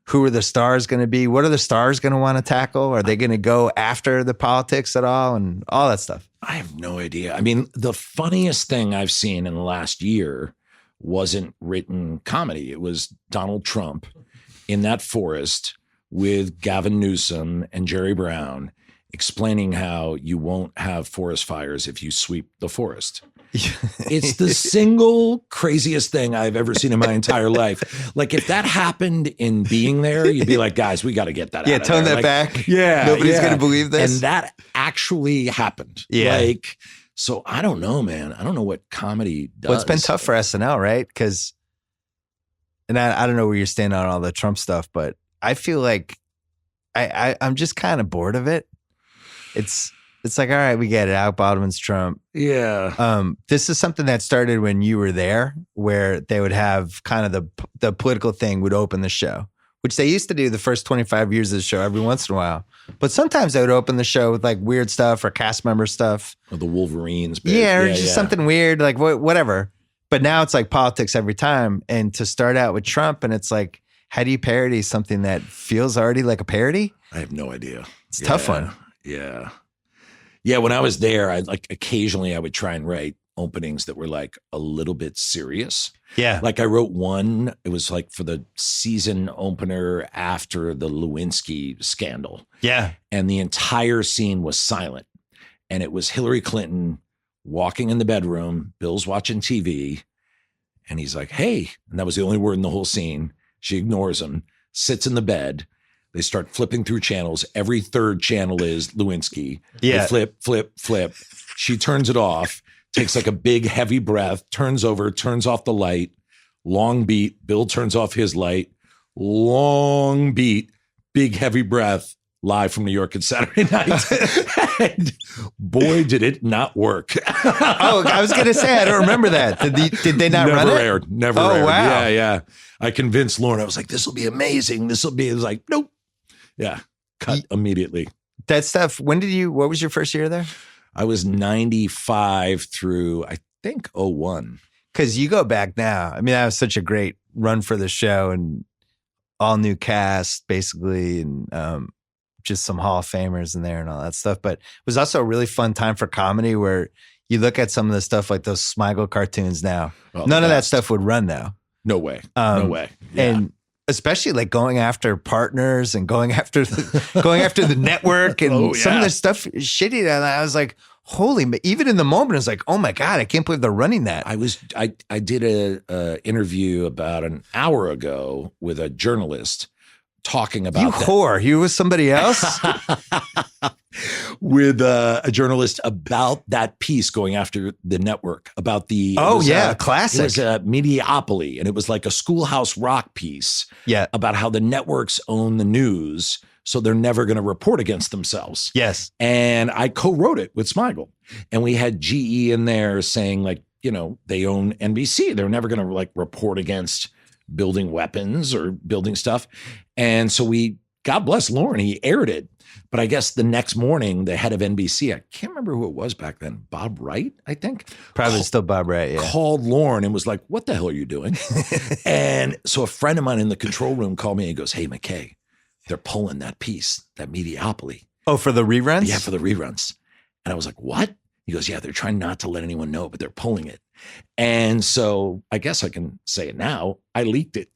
Who are the stars going to be? What are the stars going to want to tackle? Are they going to go after the politics at all and all that stuff? I have no idea. I mean, the funniest thing I've seen in the last year wasn't written comedy. It was Donald Trump in that forest with Gavin Newsom and Jerry Brown explaining how you won't have forest fires if you sweep the forest. It's the single craziest thing I've ever seen in my entire life. Like, if that happened in being there, you'd be like, guys, we got to get that out. Yeah, tone that back. Yeah. Nobody's going to believe this. And that actually happened. Yeah. Like, so I don't know, man. I don't know what comedy does. Well, it's been tough for SNL, right? Because, and I don't know where you're standing on all the Trump stuff, but I feel like I'm just kind of bored of it. It's like, all right, we get it. Alec Baldwin's Trump. Yeah. This is something that started when you were there, where they would have kind of the political thing would open the show, which they used to do the first 25 years of the show every once in a while. But sometimes they would open the show with like weird stuff or cast member stuff. Or the Wolverines. Bit. Yeah, or just something weird, like whatever. But now it's like politics every time. And to start out with Trump, and it's like, how do you parody something that feels already like a parody? I have no idea. It's a tough one. Yeah. Yeah, when I was there, occasionally I would try and write openings that were like a little bit serious. Yeah. Like I wrote one, it was like for the season opener after the Lewinsky scandal. Yeah. And the entire scene was silent. And it was Hillary Clinton walking in the bedroom, Bill's watching TV, and he's like, hey, and that was the only word in the whole scene. She ignores him, sits in the bed. They start flipping through channels. Every third channel is Lewinsky. Yeah. They flip. She turns it off, takes like a big, heavy breath, turns over, turns off the light. Long beat. Bill turns off his light. Long beat. Big, heavy breath. Live from New York on Saturday night. And boy, did it not work. Oh, I was going to say, I don't remember that. Did they not run it? Never Oh, aired. wow. Yeah. I convinced Lauren. I was like, this will be amazing. It was like, nope. Yeah. Cut immediately. That stuff, what was your first year there? I was 95 through, I think, 01. Because you go back now. I mean, that was such a great run for the show and all new cast, basically, and just some Hall of Famers in there and all that stuff. But it was also a really fun time for comedy where you look at some of the stuff like those Smigel cartoons now. Oh, None of that stuff would run now. No way. No way. Yeah. And especially like going after partners and going after the network and some of the stuff shitty. And I was like, even in the moment, I was like, oh my God, I can't believe they're running that. I did a interview about an hour ago with a journalist talking about You with somebody else? With a journalist about that piece going after the network, about the classic. It was a Mediopoly, and it was like a Schoolhouse Rock piece about how the networks own the news, so they're never going to report against themselves. Yes. And I co-wrote it with Smigel, and we had GE in there saying, like, they own NBC. They're never going to like report against building weapons or building stuff. And so God bless Lauren, he aired it. But I guess the next morning, the head of NBC, I can't remember who it was back then, Bob Wright, I think. Probably still Bob Wright, yeah. Called Lauren and was like, what the hell are you doing? And so a friend of mine in the control room called me and goes, hey, McKay, they're pulling that piece, that Mediopoly. Oh, for the reruns? Yeah, for the reruns. And I was like, what? He goes, yeah, they're trying not to let anyone know, but they're pulling it. And so I guess I can say it now. I leaked it.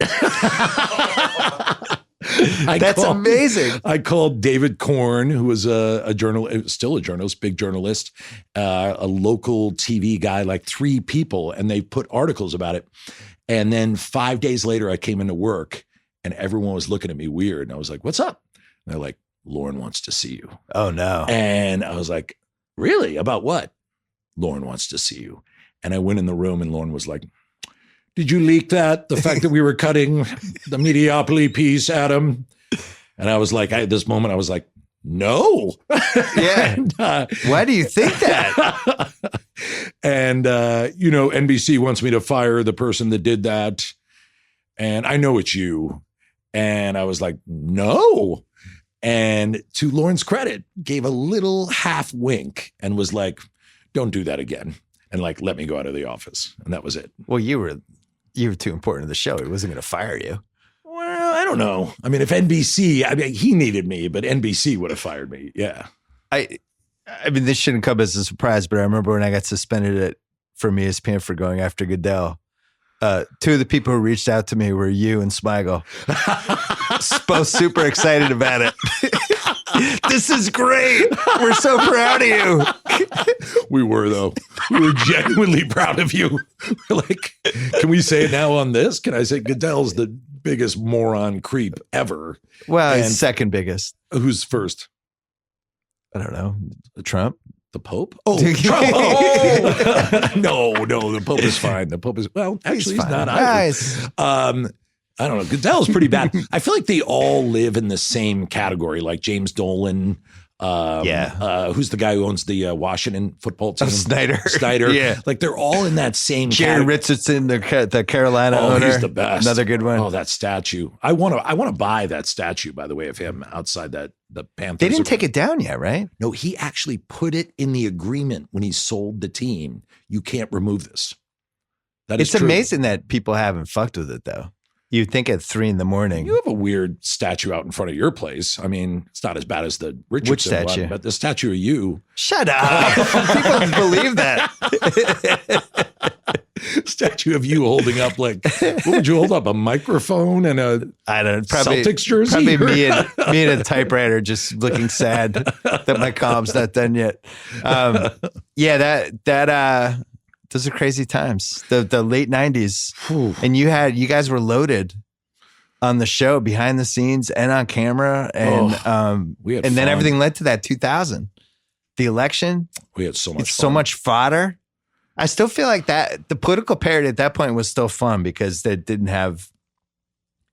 That's amazing. I called David Korn, who was a journalist, still a journalist, big journalist, a local TV guy, like 3 people, and they put articles about it. And then 5 days later, I came into work and everyone was looking at me weird. And I was like, what's up? And they're like, Lauren wants to see you. Oh, no. And I was like, really? About what? Lauren wants to see you. And I went in the room and Lauren was like, did you leak that? The fact that we were cutting the Mediopoly piece, Adam? And I was like, at this moment, I was like, no. Yeah. And, Why do you think that? and, NBC wants me to fire the person that did that. And I know it's you. And I was like, no. And to Lauren's credit, gave a little half wink and was like, don't do that again. And like, let me go out of the office. And that was it. Well, you were too important to the show. He wasn't going to fire you. Well, I don't know. I mean, if NBC, he needed me, but NBC would have fired me. Yeah. I mean, this shouldn't come as a surprise, but I remember when I got suspended from ESPN for going after Goodell. Two of the people who reached out to me were you and Smigel. Both super excited about it. This is great. We're so proud of you. We were, though. We were genuinely proud of you. We're like, can we say it now on this? Can I say Goodell's the biggest moron creep ever? Well, And he's second biggest. who's first? I don't know. Trump? The Pope? Oh, Trump. Oh. No, the Pope is fine. The Pope is, well, actually, he's not either. Nice. I don't know. Goodell's pretty bad. I feel like they all live in the same category, like James Dolan. Who's the guy who owns the Washington football team? Snyder. Yeah. Like they're all in that same Jerry category. Richardson, the Carolina owner. He's the best. Another good one. Oh, that statue. I want to buy that statue, by the way, of him outside the Panthers. They didn't take it down yet, right? No, he actually put it in the agreement when he sold the team. You can't remove this. That is It's true. amazing that people haven't fucked with it, though. You'd think at 3 a.m. You have a weird statue out in front of your place. I mean, it's not as bad as the Richardson Which statue? one, but the statue of you. Shut up. People don't believe that. Statue of you holding up, like, what would you hold up? A microphone and a I don't know. Probably, Celtics jersey? Probably me and a typewriter just looking sad that my column's not done yet. Those are crazy times. The late 90s. Whew. And you guys were loaded on the show behind the scenes and on camera. And we had and then fun. everything led to that 2000. The election. We had so much It's fun. so much fodder. I still feel like that the political parody at that point was still fun because they didn't have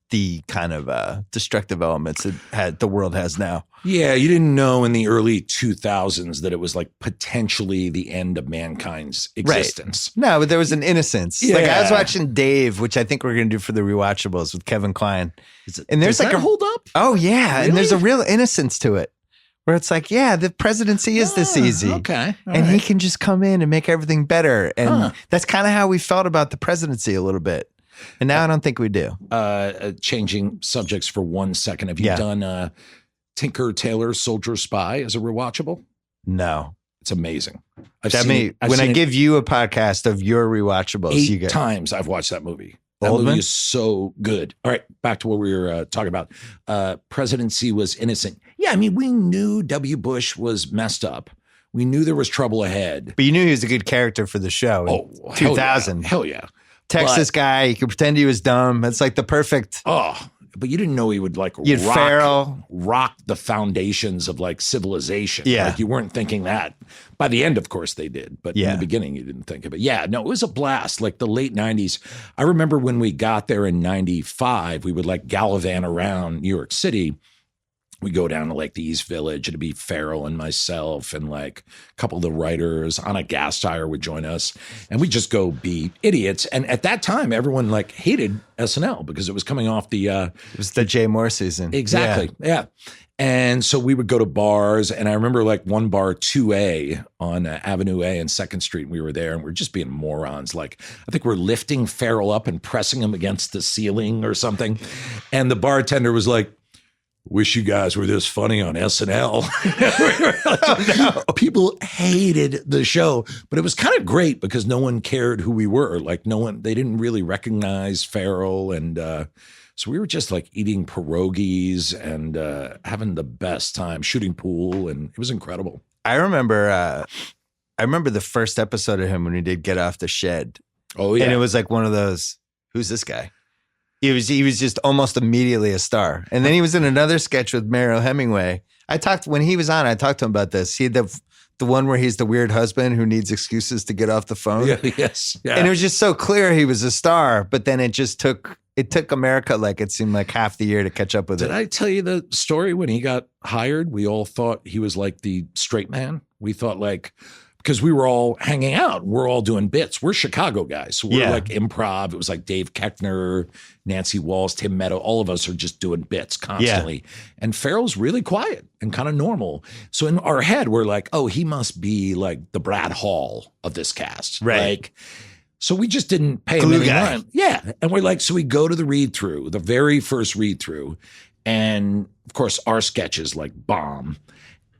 the kind of destructive elements that the world has now. Yeah, you didn't know in the early 2000s that it was like potentially the end of mankind's existence. No, but there was an innocence. Like I was Yeah. watching Dave, which I think we're going to do for the rewatchables with Kevin Kline. And there's Does like that hold up? Oh yeah, and there's a Really? real innocence to it. Where it's like, yeah, the presidency is this easy. Okay. All And he right. can just come in and make everything better. And that's kind of how we felt about the presidency a little bit. And now I don't think we do. Changing subjects for 1 second. Have you Yeah. done Tinker Tailor Soldier Spy as a rewatchable? No. It's amazing. When I give you a podcast of your rewatchables, you 8 get times I've watched that movie. That Oldman? movie is so good. All right, back to what we were talking about. Presidency was innocent. Yeah, I mean, we knew W. Bush was messed up. We knew there was trouble ahead. But you knew he was a good character for the show. In 2000. Hell yeah. Texas guy, he could pretend he was dumb. It's like the perfect. Oh, but you didn't know he would like You had Ferrell. rock the foundations of like civilization. Yeah. Like you weren't thinking that. By the end, of course, they did. But in Yeah. the beginning, you didn't think of it. Yeah, no, it was a blast. Like the late 90s. I remember when we got there in 95, we would like gallivant around New York City. We go down to like the East Village. It'd be Ferrell and myself and like a couple of the writers. Anna Gasteyer would join us. And we just go be idiots. And at that time, everyone like hated SNL because it was coming off the It was the Jay Moore season. Exactly. Yeah. And so we would go to bars. And I remember like one bar, 2A on Avenue A and 2nd Street. And we were there and we're just being morons. Like, I think we're lifting Ferrell up and pressing him against the ceiling or something. And the bartender was like, wish you guys were this funny on SNL. People hated the show, but it was kind of great because no one cared who we were. Like they didn't really recognize Ferrell. And so we were just like eating pierogies and having the best time, shooting pool. And it was incredible. I remember the first episode of him when he did Get Off the Shed. Oh, yeah. And it was like one of those, who's this guy? He was just almost immediately a star. And then he was in another sketch with Mariel Hemingway. When he was on, I talked to him about this. He had the The one where he's the weird husband who needs excuses to get off the phone. Yeah, yes. Yeah. And it was just so clear he was a star, but then it took America, like it seemed like half the year to catch up with it. Did I tell you the story when he got hired? We all thought he was like the straight man. We thought like, because we were all hanging out, we're all doing bits. We're Chicago guys. So we're like improv. It was like Dave Koechner, Nancy Walls, Tim Meadow. All of us are just doing bits constantly. Yeah. And Ferrell's really quiet and kind of normal. So in our head, we're like, oh, he must be like the Brad Hall of this cast. Right. Like, so we just didn't pay him any mind. Yeah. And we're like, so we go to the read through, the very first read through. And of course, our sketches like bomb.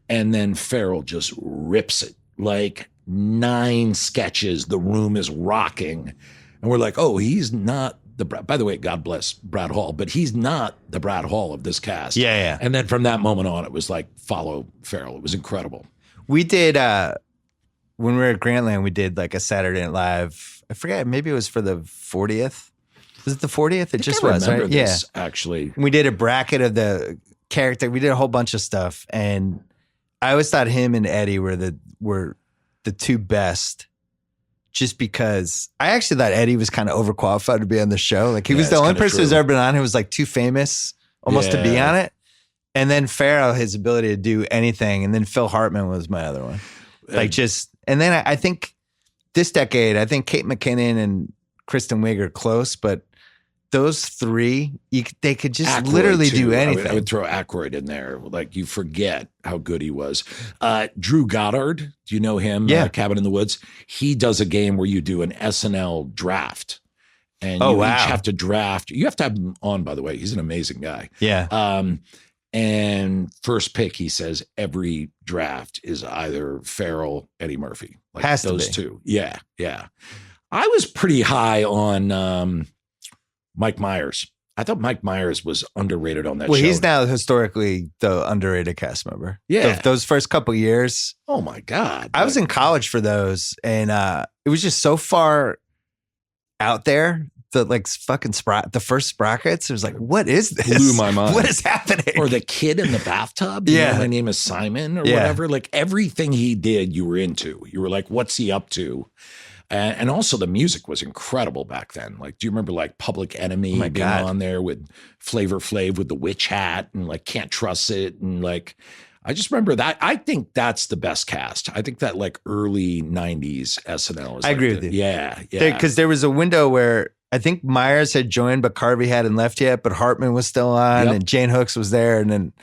And then Ferrell just rips it. Like 9 sketches, the room is rocking. And we're like, oh, he's not by the way, God bless Brad Hall, but he's not the Brad Hall of this cast. Yeah, yeah. And then from that moment on, it was like, follow Ferrell. It was incredible. We did, when we were at Grantland, we did like a Saturday Night Live. I forget, maybe it was for the 40th. Was it the 40th? It just was, right? This, actually. We did a bracket of the character. We did a whole bunch of stuff. And I always thought him and Eddie were the two best, just because I actually thought Eddie was kind of overqualified to be on the show. Like he was the only person who's ever been on who was like too famous almost to be on it. And then Ferrell, his ability to do anything. And then Phil Hartman was my other one. Like just, and then I think this decade, I think Kate McKinnon and Kristen Wiig are close, but those three, they could just Aykroyd literally do anything. I would throw Aykroyd in there. Like you forget how good he was. Drew Goddard, do you know him? Yeah. Cabin in the Woods. He does a game where you do an SNL draft. And you each have to draft. You have to have him on, by the way. He's an amazing guy. Yeah. And first pick, he says every draft is either Ferrell, Eddie Murphy. Like has to those be. two. Yeah. Yeah. I was pretty high on Mike Myers. I thought Mike Myers was underrated on that show. Well, he's now historically the underrated cast member. Yeah. Those first couple years. Oh, my God. I was in college for those, and it was just so far out there. The the first Sprockets, it was like, what is this? Blew my mind. What is happening? Or the kid in the bathtub. Yeah. My name is Simon or whatever. Like everything he did, you were into. You were like, what's he up to? And also the music was incredible back then. Like, do you remember like Public Enemy being on there with Flavor Flav with the witch hat and like Can't Trust It? And like, I just remember that. I think that's the best cast. I think that like early 90s SNL is I agree with you. Yeah. Yeah. Because there was a window where I think Myers had joined, but Carvey hadn't left yet, but Hartman was still on and Jane Hooks was there. And then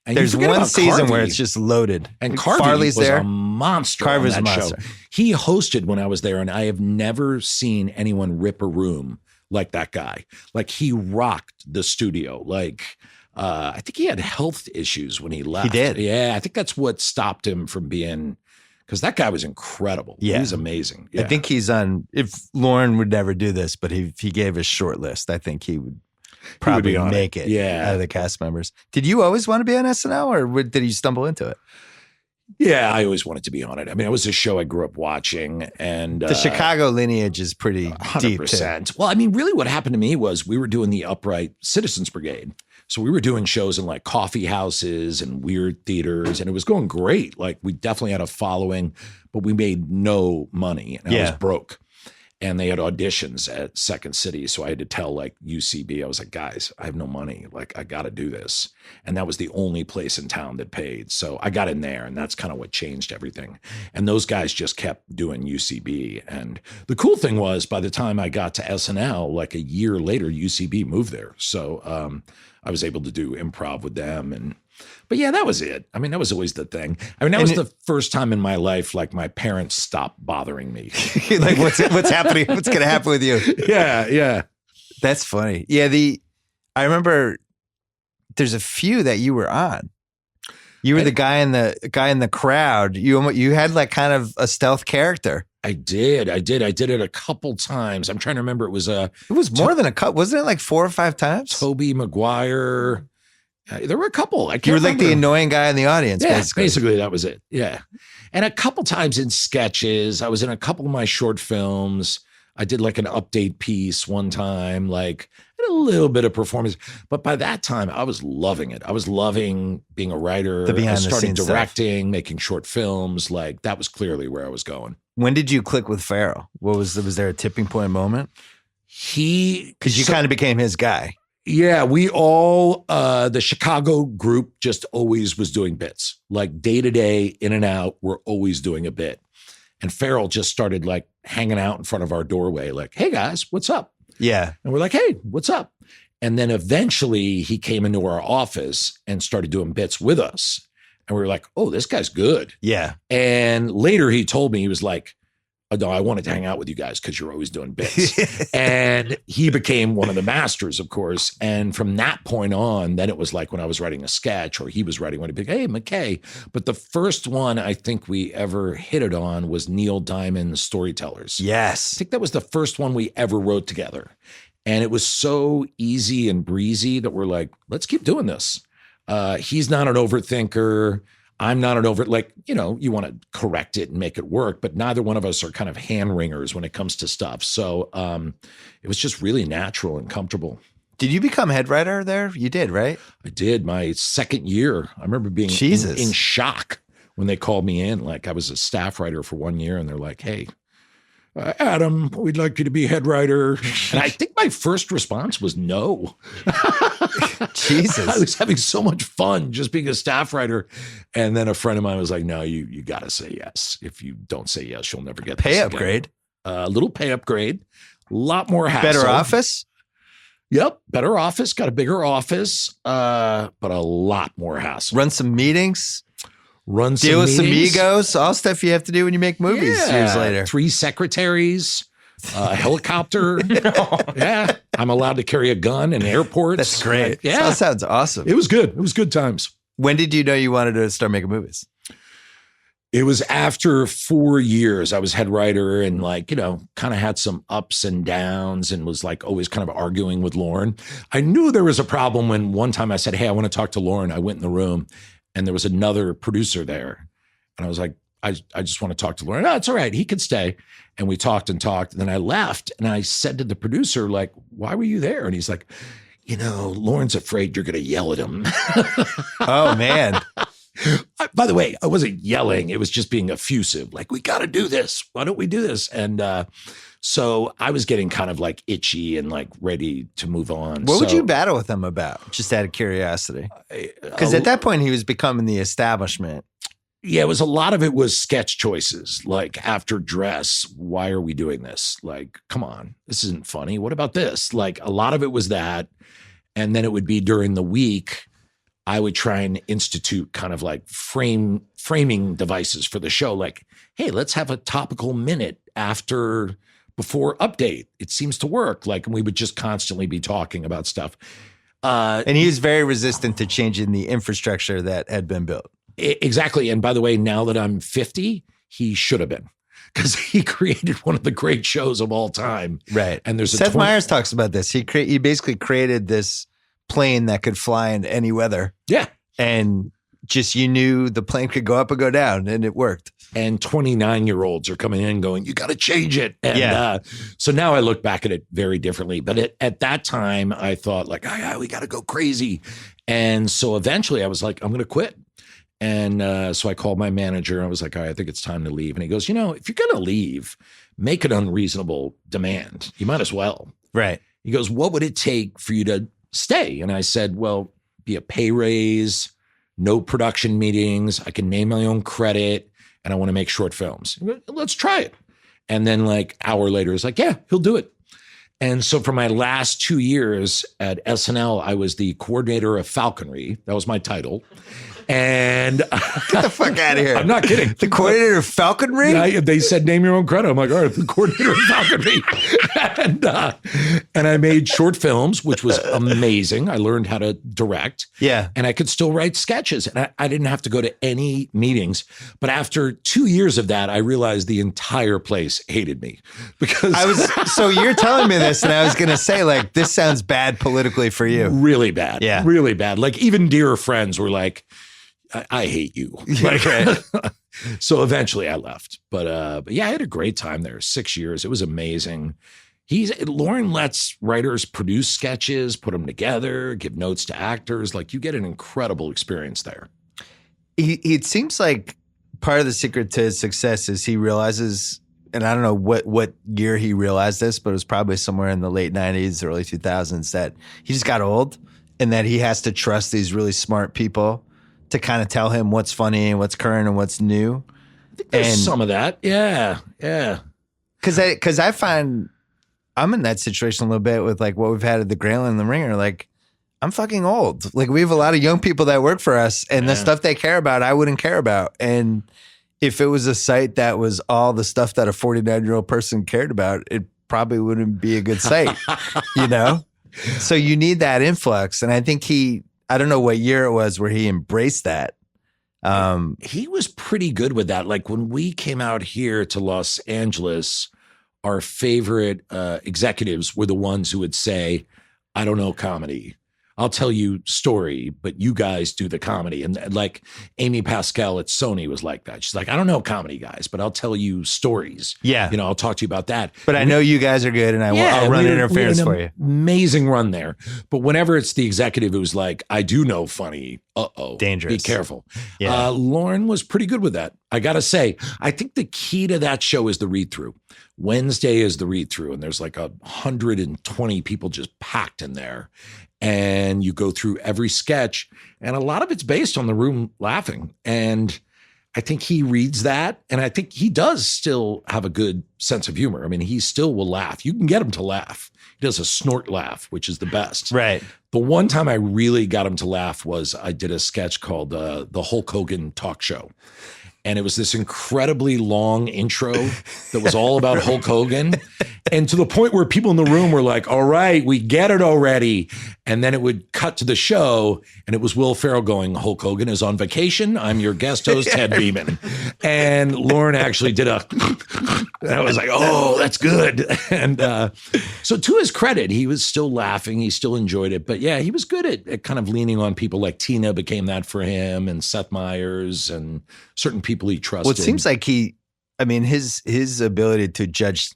there's one season where it's just loaded. And Carvey Farley's was there. a monster Carvey's on that a monster. show. He hosted when I was there, and I have never seen anyone rip a room like that guy. Like he rocked the studio. Like I think he had health issues when he left. He did. Yeah, I think that's what stopped him from being, because that guy was incredible. Yeah. He's amazing. Yeah. I think he's on, if Lauren would never do this, but if he gave a short list, I think he would probably make it out of the cast members. Did you always want to be on SNL, or did you stumble into it? Yeah, I always wanted to be on it. I mean, it was a show I grew up watching, and the Chicago lineage is pretty 100%. Deep too. Well, I mean, really what happened to me was we were doing the Upright Citizens Brigade. So we were doing shows in like coffee houses and weird theaters, and it was going great. Like we definitely had a following, but we made no money, and I was broke. And they had auditions at Second City. So I had to tell like UCB, I was like, guys, I have no money. Like I got to do this. And that was the only place in town that paid. So I got in there, and that's kind of what changed everything. And those guys just kept doing UCB. And the cool thing was, by the time I got to SNL, like a year later, UCB moved there. So I was able to do improv with them. But yeah, that was it. I mean, that was always the thing. I mean, that was the first time in my life, like my parents stopped bothering me. Like what's happening? What's going to happen with you? Yeah. Yeah. That's funny. Yeah. I remember there's a few that you were on. You were the guy in the crowd. You had like kind of a stealth character. I did it a couple times. I'm trying to remember. It was more than a couple. Wasn't it like 4 or 5 times? Tobey Maguire. There were a couple. I can't You were remember. like the annoying guy in the audience. Yeah, basically that was it. Yeah. And a couple times in sketches. I was in a couple of my short films. I did like an update piece one time. Like I did a little bit of performance. But by that time, I was loving it. I was loving being a writer. The behind I the started scenes directing, making short films. Like that was clearly where I was going. When did you click with Ferrell? Was there a tipping point moment? Because you kind of became his guy. Yeah, we all, the Chicago group just always was doing bits. Like day to day, in and out, we're always doing a bit. And Ferrell just started like hanging out in front of our doorway, like, hey guys, what's up? Yeah. And we're like, hey, what's up? And then eventually he came into our office and started doing bits with us. And we were like, oh, this guy's good. Yeah. And later he told me, he was like, oh, no, I wanted to hang out with you guys because you're always doing bits. And he became one of the masters, of course. And from that point on, then it was like when I was writing a sketch or he was writing one, he'd be like, hey, McKay. But the first one I think we ever hit it on was Neil Diamond's Storytellers. I Yes. think that was the first one we ever wrote together. And it was so easy and breezy that we're like, let's keep doing this. He's not an overthinker. I'm not an you want to correct it and make it work, but neither one of us are kind of hand wringers when it comes to stuff. So it was just really natural and comfortable. Did you become head writer there? You did, right? I did my second year. I remember being in shock when they called me in. Like I was a staff writer for 1 year and they're like, hey, Adam, we'd like you to be head writer. And I think my first response was no. Jesus. I was having so much fun just being a staff writer. And then a friend of mine was like, no, you got to say yes. If you don't say yes, you'll never get Pay this upgrade. again. A little pay upgrade. A lot more hassle. Better office? Yep. Better office. Got a bigger office, but a lot more hassle. Run some meetings? Run some Deal with some meetings. egos? All stuff you have to do when you make movies years later. 3 secretaries. A helicopter. Yeah. I'm allowed to carry a gun in airports. That's great. Yeah. That sounds awesome. It was good. It was good times. When did you know you wanted to start making movies? It was after 4 years. I was head writer and kind of had some ups and downs and was like always kind of arguing with Lauren. I knew there was a problem when one time I said, hey, I want to talk to Lauren. I went in the room and there was another producer there. And I was like, I just want to talk to Lauren. No, it's all right. He could stay. And we talked and talked. And then I left and I said to the producer, like, why were you there? And he's like, Lauren's afraid you're going to yell at him. Oh, man. By the way, I wasn't yelling. It was just being effusive. Like, we got to do this. Why don't we do this? And so I was getting kind of like itchy and like ready to move on. What would you battle with him about? Just out of curiosity. Because at that point, he was becoming the establishment. Yeah, a lot of it was sketch choices. Like after dress, why are we doing this? Like, come on, this isn't funny. What about this? Like a lot of it was that. And then it would be during the week, I would try and institute kind of like framing devices for the show. Like, hey, let's have a topical minute before update. It seems to work. Like, and we would just constantly be talking about stuff. And he was very resistant to changing the infrastructure that had been built. Exactly. And by the way, now that I'm 50, he should have been, because he created one of the great shows of all time. Right. And there's Seth Meyers talks about this. He basically created this plane that could fly in any weather. Yeah. And just you knew the plane could go up or go down, and it worked. And 29-year-olds are coming in going, you got to change it. And so now I look back at it very differently. But at that time, I thought like, we got to go crazy. And so eventually I was like, I'm going to quit. And so I called my manager and I was like, all right, I think it's time to leave. And he goes, if you're going to leave, make an unreasonable demand. You might as well. Right. He goes, what would it take for you to stay? And I said, well, be a pay raise, no production meetings. I can name my own credit and I want to make short films. He goes, let's try it. And then like an hour later, it's like, yeah, he'll do it. And so for my last 2 years at SNL, I was the coordinator of falconry. That was my title. And get the fuck out of here. I'm not kidding. The coordinator of falconry? Yeah, they said, name your own credit. I'm like, all right, the coordinator of falconry. and I made short films, which was amazing. I learned how to direct. Yeah. And I could still write sketches. And I didn't have to go to any meetings. But after 2 years of that, I realized the entire place hated me because so you're telling me this and I was going to say like, this sounds bad politically for you. Really bad. Yeah. Really bad. Like even dear friends were like, I hate you. Like, so eventually I left. But yeah, I had a great time there. 6 years. It was amazing. Lauren lets writers produce sketches, put them together, give notes to actors. Like, you get an incredible experience there. It seems like part of the secret to his success is he realizes, and I don't know what year he realized this, but it was probably somewhere in the late 90s, early 2000s, that he just got old and that he has to trust these really smart people to kind of tell him what's funny and what's current and what's new. I think there's some of that. Yeah. Because I find I'm in that situation a little bit with like what we've had at the Grayling and the Ringer. Like, I'm fucking old. Like, we have a lot of young people that work for us, and the stuff they care about, I wouldn't care about. And if it was a site that was all the stuff that a 49-year-old person cared about, it probably wouldn't be a good site, you know? So you need that influx. And I think I don't know what year it was where he embraced that. He was pretty good with that. Like, when we came out here to Los Angeles, our favorite executives were the ones who would say, I don't know comedy. I'll tell you story, but you guys do the comedy. And like Amy Pascal at Sony was like that. She's like, I don't know comedy, guys, but I'll tell you stories. Yeah. You know, I'll talk to you about that. But I know you guys are good, and I'll run interference for you. Amazing run there. But whenever it's the executive who's like, I do know funny, dangerous. Be careful. Yeah. Lauren was pretty good with that. I got to say, I think the key to that show is the read-through. Wednesday is the read-through, and there's like 120 people just packed in there. And you go through every sketch, and a lot of it's based on the room laughing. And I think he reads that, and I think he does still have a good sense of humor. I mean, he still will laugh. You can get him to laugh. He does a snort laugh, which is the best. Right. The one time I really got him to laugh was I did a sketch called the Hulk Hogan Talk Show. And it was this incredibly long intro that was all about Hulk Hogan. And to the point where people in the room were like, all right, we get it already. And then it would cut to the show, and it was Will Ferrell going, Hulk Hogan is on vacation. I'm your guest host, Ted Beeman. And Lauren actually did and I was like, oh, that's good. And so to his credit, he was still laughing. He still enjoyed it. But yeah, he was good at kind of leaning on people. Like Tina became that for him, and Seth Meyers, and certain people he trusted. Well, it seems like his ability to judge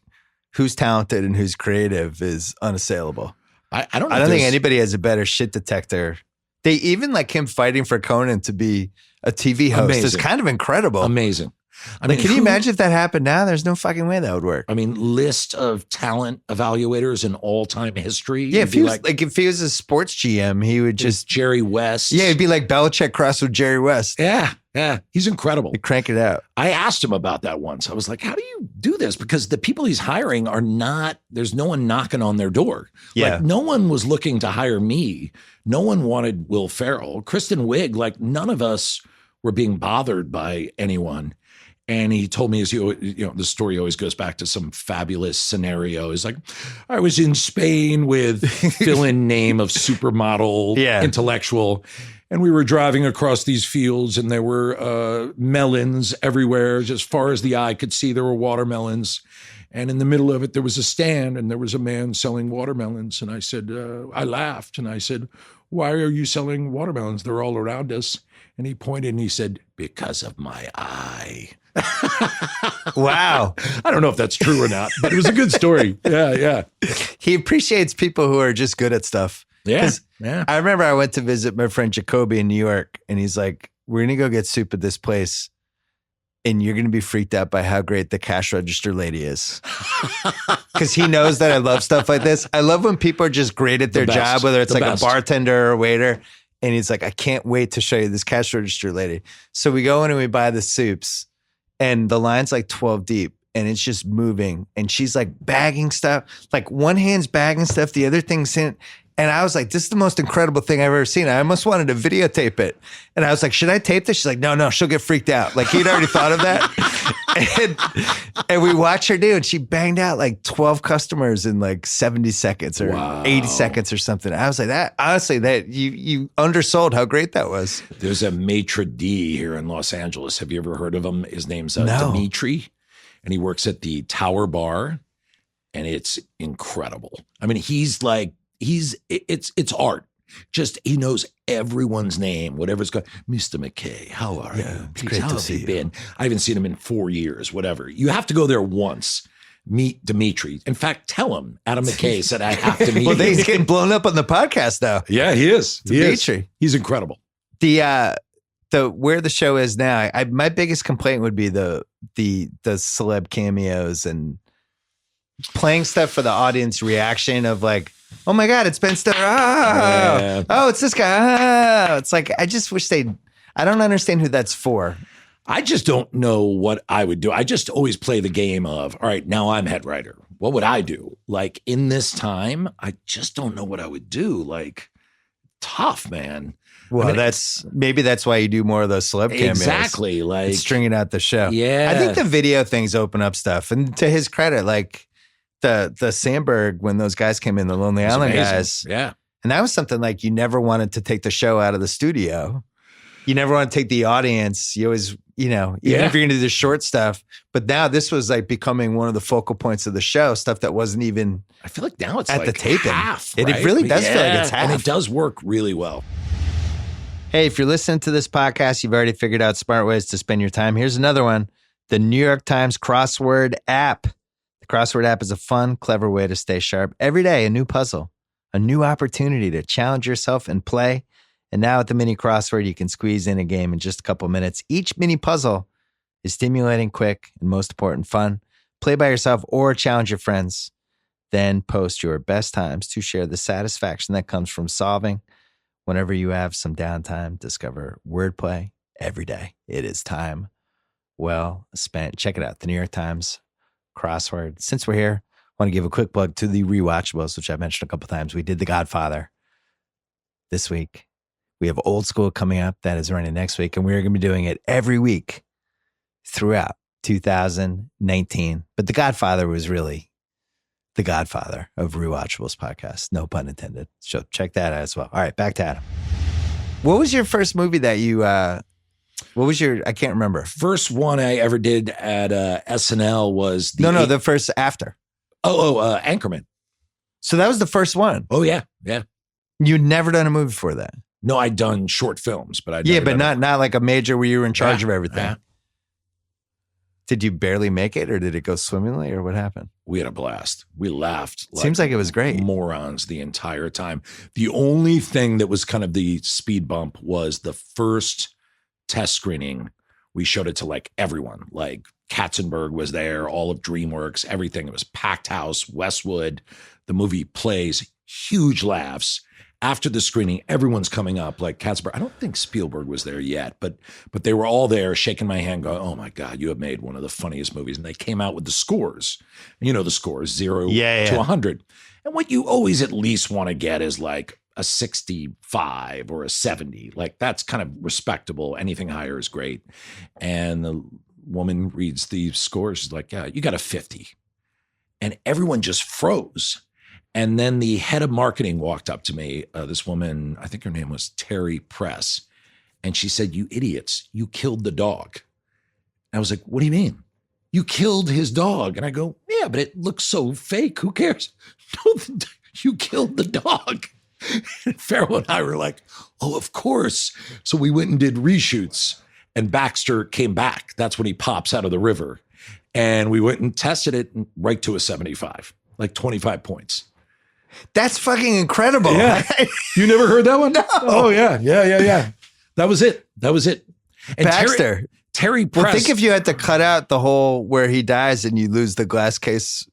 who's talented and who's creative is unassailable. I don't think anybody has a better shit detector. They even like him fighting for Conan to be a TV host is kind of incredible. Amazing. I mean, can you imagine if that happened now? There's no fucking way that would work. I mean, list of talent evaluators in all-time history. Yeah, if he was a sports GM, he would just Jerry West. Yeah, it'd be like Belichick crossed with Jerry West. Yeah, he's incredible. He'd crank it out. I asked him about that once. I was like, how do you do this? Because the people he's hiring there's no one knocking on their door. Yeah. Like, no one was looking to hire me. No one wanted Will Ferrell. Kristen Wiig, like, none of us were being bothered by anyone. And he told me, the story always goes back to some fabulous scenario. He's like, I was in Spain with fill-in name of supermodel intellectual. And we were driving across these fields, and there were melons everywhere. As far as the eye could see, there were watermelons. And in the middle of it, there was a stand, and there was a man selling watermelons. And I said, I laughed, and I said, why are you selling watermelons? They're all around us. And he pointed and he said, because of my eye. Wow. I don't know if that's true or not, but it was a good story. Yeah. He appreciates people who are just good at stuff. Yeah. I remember I went to visit my friend Jacoby in New York, and he's like, we're going to go get soup at this place, and you're going to be freaked out by how great the cash register lady is. Because he knows that I love stuff like this. I love when people are just great at their job, whether it's like a bartender or a waiter. And he's like, I can't wait to show you this cash register lady. So we go in and we buy the soups, and the line's like 12 deep, and it's just moving. And she's like bagging stuff, like one hand's bagging stuff, the other thing's in. And I was like, this is the most incredible thing I've ever seen. I almost wanted to videotape it. And I was like, should I tape this? She's like, no, she'll get freaked out. Like, he'd already thought of that. and we watched her do, and she banged out like 12 customers in like 70 seconds or 80 seconds or something. I was like, that honestly, that you undersold how great that was. There's a maitre d' here in Los Angeles. Have you ever heard of him? His name's Dimitri, and he works at the Tower Bar, and it's incredible. I mean, it's art. Just, he knows everyone's name, whatever's going. Mr. McKay, how are you? It's great to see you. I haven't seen him in 4 years, whatever. You have to go there once. meet Dimitri. In fact, tell him Adam McKay said I have to meet Well, him. he's getting blown up on the podcast though. Yeah, he is. Dimitri. He's incredible. The where the show is now, my biggest complaint would be the celeb cameos and playing stuff for the audience reaction of like, oh my God, it's Ben Stiller. Oh, it's this guy. It's like, I just wish I don't understand who that's for. I just don't know what I would do. I just always play the game of, all right, now I'm head writer. What would I do? Like in this time, I just don't know what I would do. Like tough, man. Well, maybe that's why you do more of those celeb cameos. Exactly. Like stringing out the show. Yeah. I think the video things open up stuff. And to his credit, like the Sandberg, when those guys came in, the Lonely Island amazing. guys. Yeah. And that was something like you never wanted to take the show out of the studio. You never want to take the audience. You always, even if you're going to do the short stuff. But now this was like becoming one of the focal points of the show, stuff that wasn't even I feel like now it's at like the taping. half, It right? really does feel like it's half. And it does work really well. Hey, if you're listening to this podcast, you've already figured out smart ways to spend your time. Here's another one. The New York Times Crossword app. The Crossword app is a fun, clever way to stay sharp. Every day, a new puzzle, a new opportunity to challenge yourself and play. And now with the mini crossword, you can squeeze in a game in just a couple minutes. Each mini puzzle is stimulating, quick, and most important, fun. Play by yourself or challenge your friends. Then post your best times to share the satisfaction that comes from solving. Whenever you have some downtime, discover wordplay every day. It is time well spent. Check it out, the New York Times Crossword. Since we're here, I want to give a quick plug to the rewatchables, which I mentioned a couple times. We did The Godfather this week. We have Old School coming up. That is running next week. And we're going to be doing it every week throughout 2019. But The Godfather was really the godfather of Rewatchables podcast. No pun intended. So check that out as well. All right, back to Adam. What was your first movie that you, I can't remember. First one I ever did at SNL was the first after. Anchorman. So that was the first one. Oh, yeah. Yeah. You'd never done a movie before that. No, I'd done short films, but not like a major where you were in charge of everything. Yeah. Did you barely make it, or did it go swimmingly, or what happened? We had a blast. We laughed. Seems like it was great. Morons the entire time. The only thing that was kind of the speed bump was the first test screening. We showed it to like everyone. Like Katzenberg was there, all of DreamWorks, everything. It was packed house, Westwood. The movie plays, huge laughs. After the screening, everyone's coming up like Katzenberg. I don't think Spielberg was there yet, but they were all there shaking my hand going, oh my God, you have made one of the funniest movies. And they came out with the scores. You know the scores, 0 to 100. And what you always at least want to get is like a 65 or a 70. Like that's kind of respectable. Anything higher is great. And the woman reads the scores. She's like, yeah, you got a 50. And everyone just froze. And then the head of marketing walked up to me, this woman, I think her name was Terry Press. And she said, you idiots, you killed the dog. And I was like, what do you mean? You killed his dog. And I go, yeah, but it looks so fake. Who cares? No, you killed the dog. And Ferrell and I were like, oh, of course. So we went and did reshoots. And Baxter came back. That's when he pops out of the river. And we went and tested it right to a 75, like 25 points. That's fucking incredible. Yeah. You never heard that one? No. Oh, yeah. That was it. And Baxter. Terry Press. Well, think if you had to cut out the whole where he dies and you lose the glass case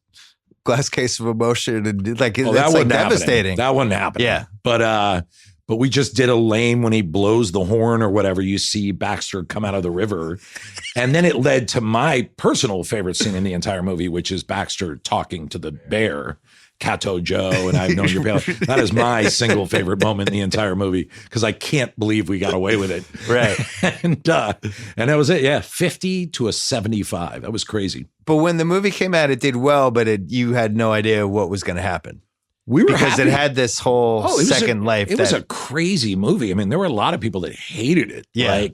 of emotion, and like that's like devastating. That wasn't happening. Yeah. But we just did a lane when he blows the horn or whatever. You see Baxter come out of the river. And then it led to my personal favorite scene in the entire movie, which is Baxter talking to the bear, Cato Joe, and I've known your pal. That is my single favorite moment in the entire movie because I can't believe we got away with it. Right. And that was it. Yeah. 50 to a 75. That was crazy. But when the movie came out, it did well, but you had no idea what was going to happen. We were because happy. It had this whole second life. It was a crazy movie. I mean, there were a lot of people that hated it. Yeah.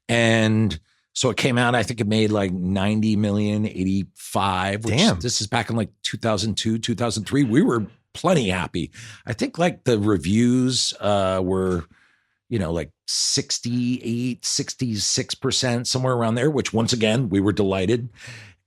And so it came out, I think it made like 90 million, 85. Which Damn. This is back in like 2002, 2003. We were plenty happy. I think like the reviews were, like 68, 66%, somewhere around there, which once again, we were delighted.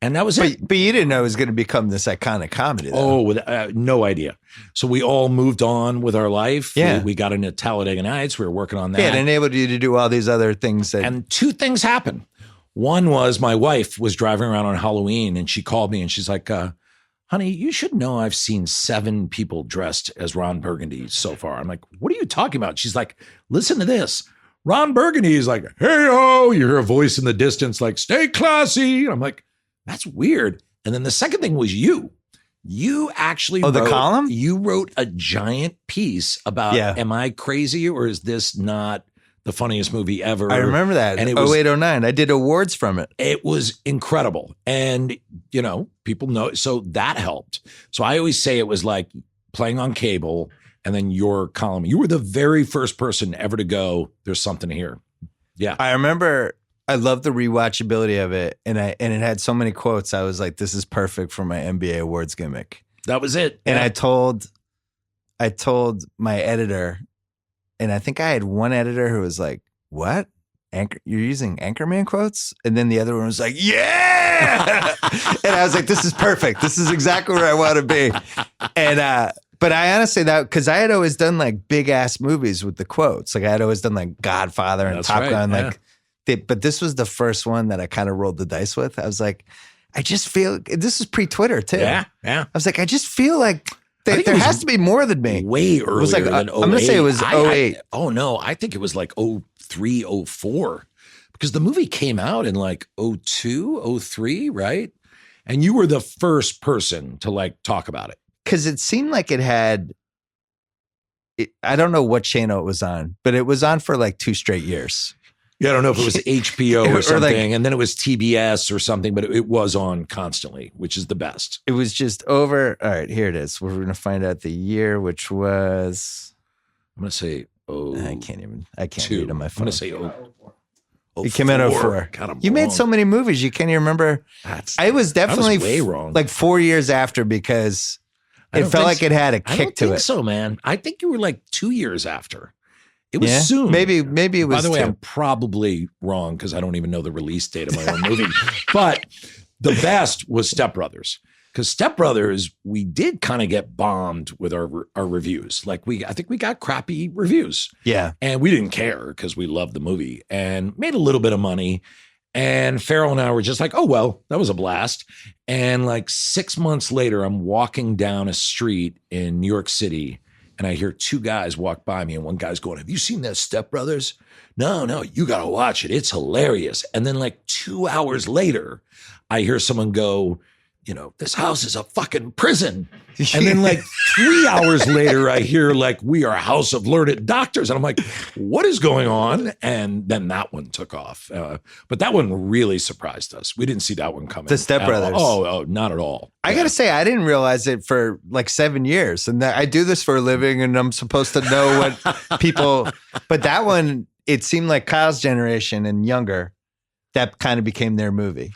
And that was it. But you didn't know it was going to become this iconic comedy, though. No idea. So we all moved on with our life. Yeah. We got into Talladega Nights. We were working on that. Yeah, it enabled you to do all these other things. And two things happened. One was my wife was driving around on Halloween and she called me and she's like, honey, you should know I've seen 7 people dressed as Ron Burgundy so far. I'm like, what are you talking about? She's like, listen to this. Ron Burgundy is like, hey-oh. You hear a voice in the distance like, stay classy. And I'm like, that's weird. And then the second thing was you. You actually wrote the column? You wrote a giant piece about, am I crazy or is this not the funniest movie ever? I remember that. And it was 0809. I did awards from it. It was incredible. And, people know. So that helped. So I always say it was like playing on cable and then your column. You were the very first person ever to go, there's something here. Yeah. I remember I loved the rewatchability of it. And it had so many quotes. I was like, this is perfect for my NBA awards gimmick. That was it. And I told my editor, and I think I had one editor who was like, what? You're using Anchorman quotes? And then the other one was like, yeah. And I was like, this is perfect. This is exactly where I want to be. And, but I honestly, because I had always done like big ass movies with the quotes. Like I had always done like Godfather and Top Gun. Like, but this was the first one that I kind of rolled the dice with. I was like, I just feel, this is pre-Twitter too. Yeah. I was like, I just feel like there has to be more than me. Way earlier. It was like, than 08. I'm going to say it was 08. I think it was like 03, 04. Because the movie came out in like 02, 03, right? And you were the first person to like talk about it. Because it seemed like it had, I don't know what channel it was on, but it was on for like 2 straight years. Yeah, I don't know if it was HBO or something, and then it was TBS or something, but it was on constantly, which is the best. It was just over. All right, here it is. We're going to find out the year, which was. I'm going to say, I can't read on my phone. I'm going to say, it came out 04. God, you made so many movies, you can't even remember. I was definitely way wrong. Like 4 years after because it felt like it had a kick to it. I don't think so, man. I think you were like 2 years after. It was soon. Maybe it was. By the way, 2. I'm probably wrong because I don't even know the release date of my own movie. But the best was Step Brothers. Because Step Brothers, we did kind of get bombed with our reviews. Like I think we got crappy reviews. Yeah. And we didn't care because we loved the movie and made a little bit of money. And Ferrell and I were just like, oh, well, that was a blast. And like 6 months later, I'm walking down a street in New York City and I hear 2 guys walk by me and one guy's going, have you seen that Step Brothers? No, you got to watch it. It's hilarious. And then like 2 hours later, I hear someone go, this house is a fucking prison. And then like 3 hours later, I hear like, we are a house of learned doctors. And I'm like, what is going on? And then that one took off. But that one really surprised us. We didn't see that one coming. The Step Brothers. Oh, not at all. I got to say, I didn't realize it for like 7 years. And I do this for a living and I'm supposed to know what people, but that one, it seemed like Kyle's generation and younger, that kind of became their movie.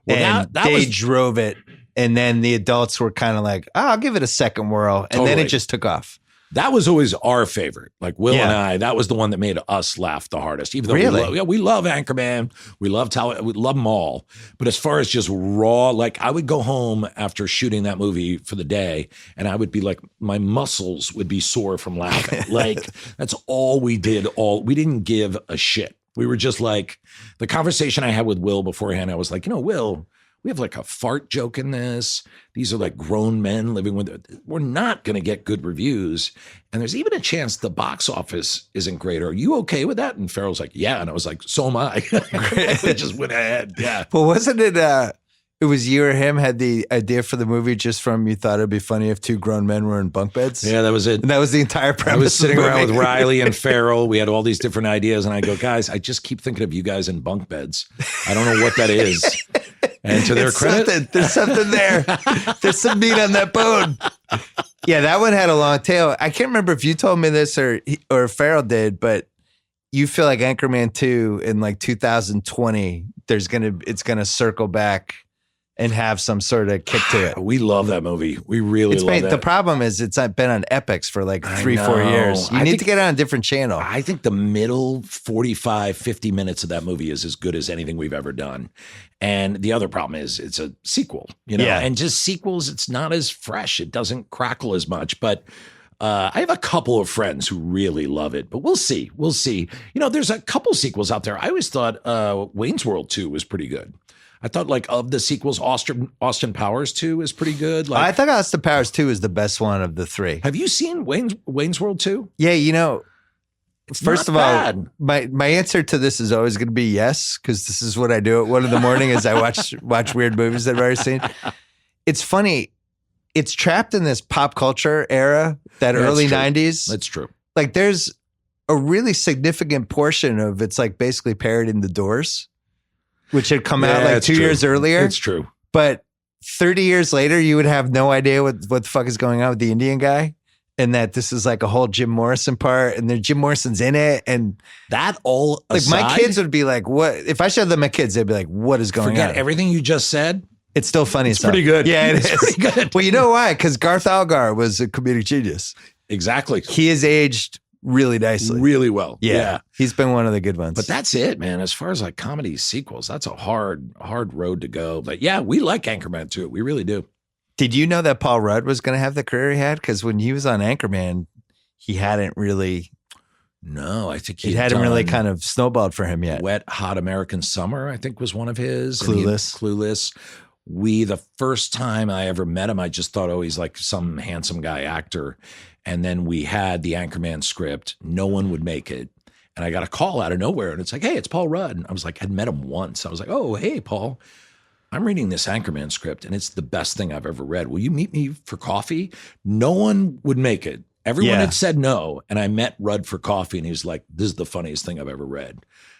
Well, and they drove it. And then the adults were kind of like, I'll give it a second whirl. And then it just took off. That was always our favorite. Like Will and I, that was the one that made us laugh the hardest. Even though we love Anchorman. We love Talladega. We love them all. But as far as just raw, like I would go home after shooting that movie for the day and I would be like, my muscles would be sore from laughing. Like that's all we did. We didn't give a shit. We were just like, the conversation I had with Will beforehand, I was like, Will, we have like a fart joke in this. These are like grown men living with, we're not going to get good reviews. And there's even a chance the box office isn't great. Are you okay with that? And Ferrell's like, yeah. And I was like, so am I. It just went ahead. Yeah. Well, wasn't it, it was you or him had the idea for the movie just from you thought it'd be funny if 2 grown men were in bunk beds? Yeah, that was it. And that was the entire premise. I was sitting around with Riley and Ferrell. We had all these different ideas. And I go, guys, I just keep thinking of you guys in bunk beds. I don't know what that is. And to their credit, there's something there. There's some meat on that bone. Yeah, that one had a long tail. I can't remember if you told me this or Ferrell did, but you feel like Anchorman 2 in like 2020, it's gonna circle back and have some sort of kick to it. We love that movie. We really love that. The problem is it's been on Epix for like 3-4 years. You need to get it on a different channel. I think the middle 45, 50 minutes of that movie is as good as anything we've ever done. And the other problem is it's a sequel, and just sequels, it's not as fresh. It doesn't crackle as much, but I have a couple of friends who really love it, but we'll see. We'll see. There's a couple sequels out there. I always thought Wayne's World 2 was pretty good. I thought of the sequels, Austin Powers 2 is pretty good. I thought Austin Powers 2 is the best one of the three. Have you seen Wayne's World 2? Yeah, first of all, my answer to this is always going to be yes, because this is what I do at 1 a.m. is I watch weird movies that I've already seen. It's funny. It's trapped in this pop culture era, that early 90s. That's true. There's a really significant portion of it's basically parodying The Doors, which had come out 2 years earlier. It's true. But 30 years later, you would have no idea what the fuck is going on with the Indian guy. And that this is a whole Jim Morrison part, and then Jim Morrison's in it. And that all aside, my kids would be like, what? If I showed them my kids, they'd be like, what is going on? Forget everything you just said. It's still funny. It's pretty good. Yeah, it is. Pretty good. Well, you know why? Because Garth Algar was a comedic genius. Exactly. He has aged really nicely. Really well. Yeah. He's been one of the good ones. But that's it, man. As far as comedy sequels, that's a hard road to go. But yeah, we like Anchorman too. We really do. Did you know that Paul Rudd was going to have the career he had? Because when he was on Anchorman, he hadn't really... No, I think it hadn't really kind of snowballed for him yet. Wet Hot American Summer, I think, was one of his. Clueless. The first time I ever met him, I just thought, he's some handsome guy actor. And then we had the Anchorman script. No one would make it. And I got a call out of nowhere. And it's hey, it's Paul Rudd. And I was I'd met him once. I was oh, hey, Paul, I'm reading this Anchorman script and it's the best thing I've ever read. Will you meet me for coffee? No one would make it. Everyone had said no. And I met Rudd for coffee and he was this is the funniest thing I've ever read.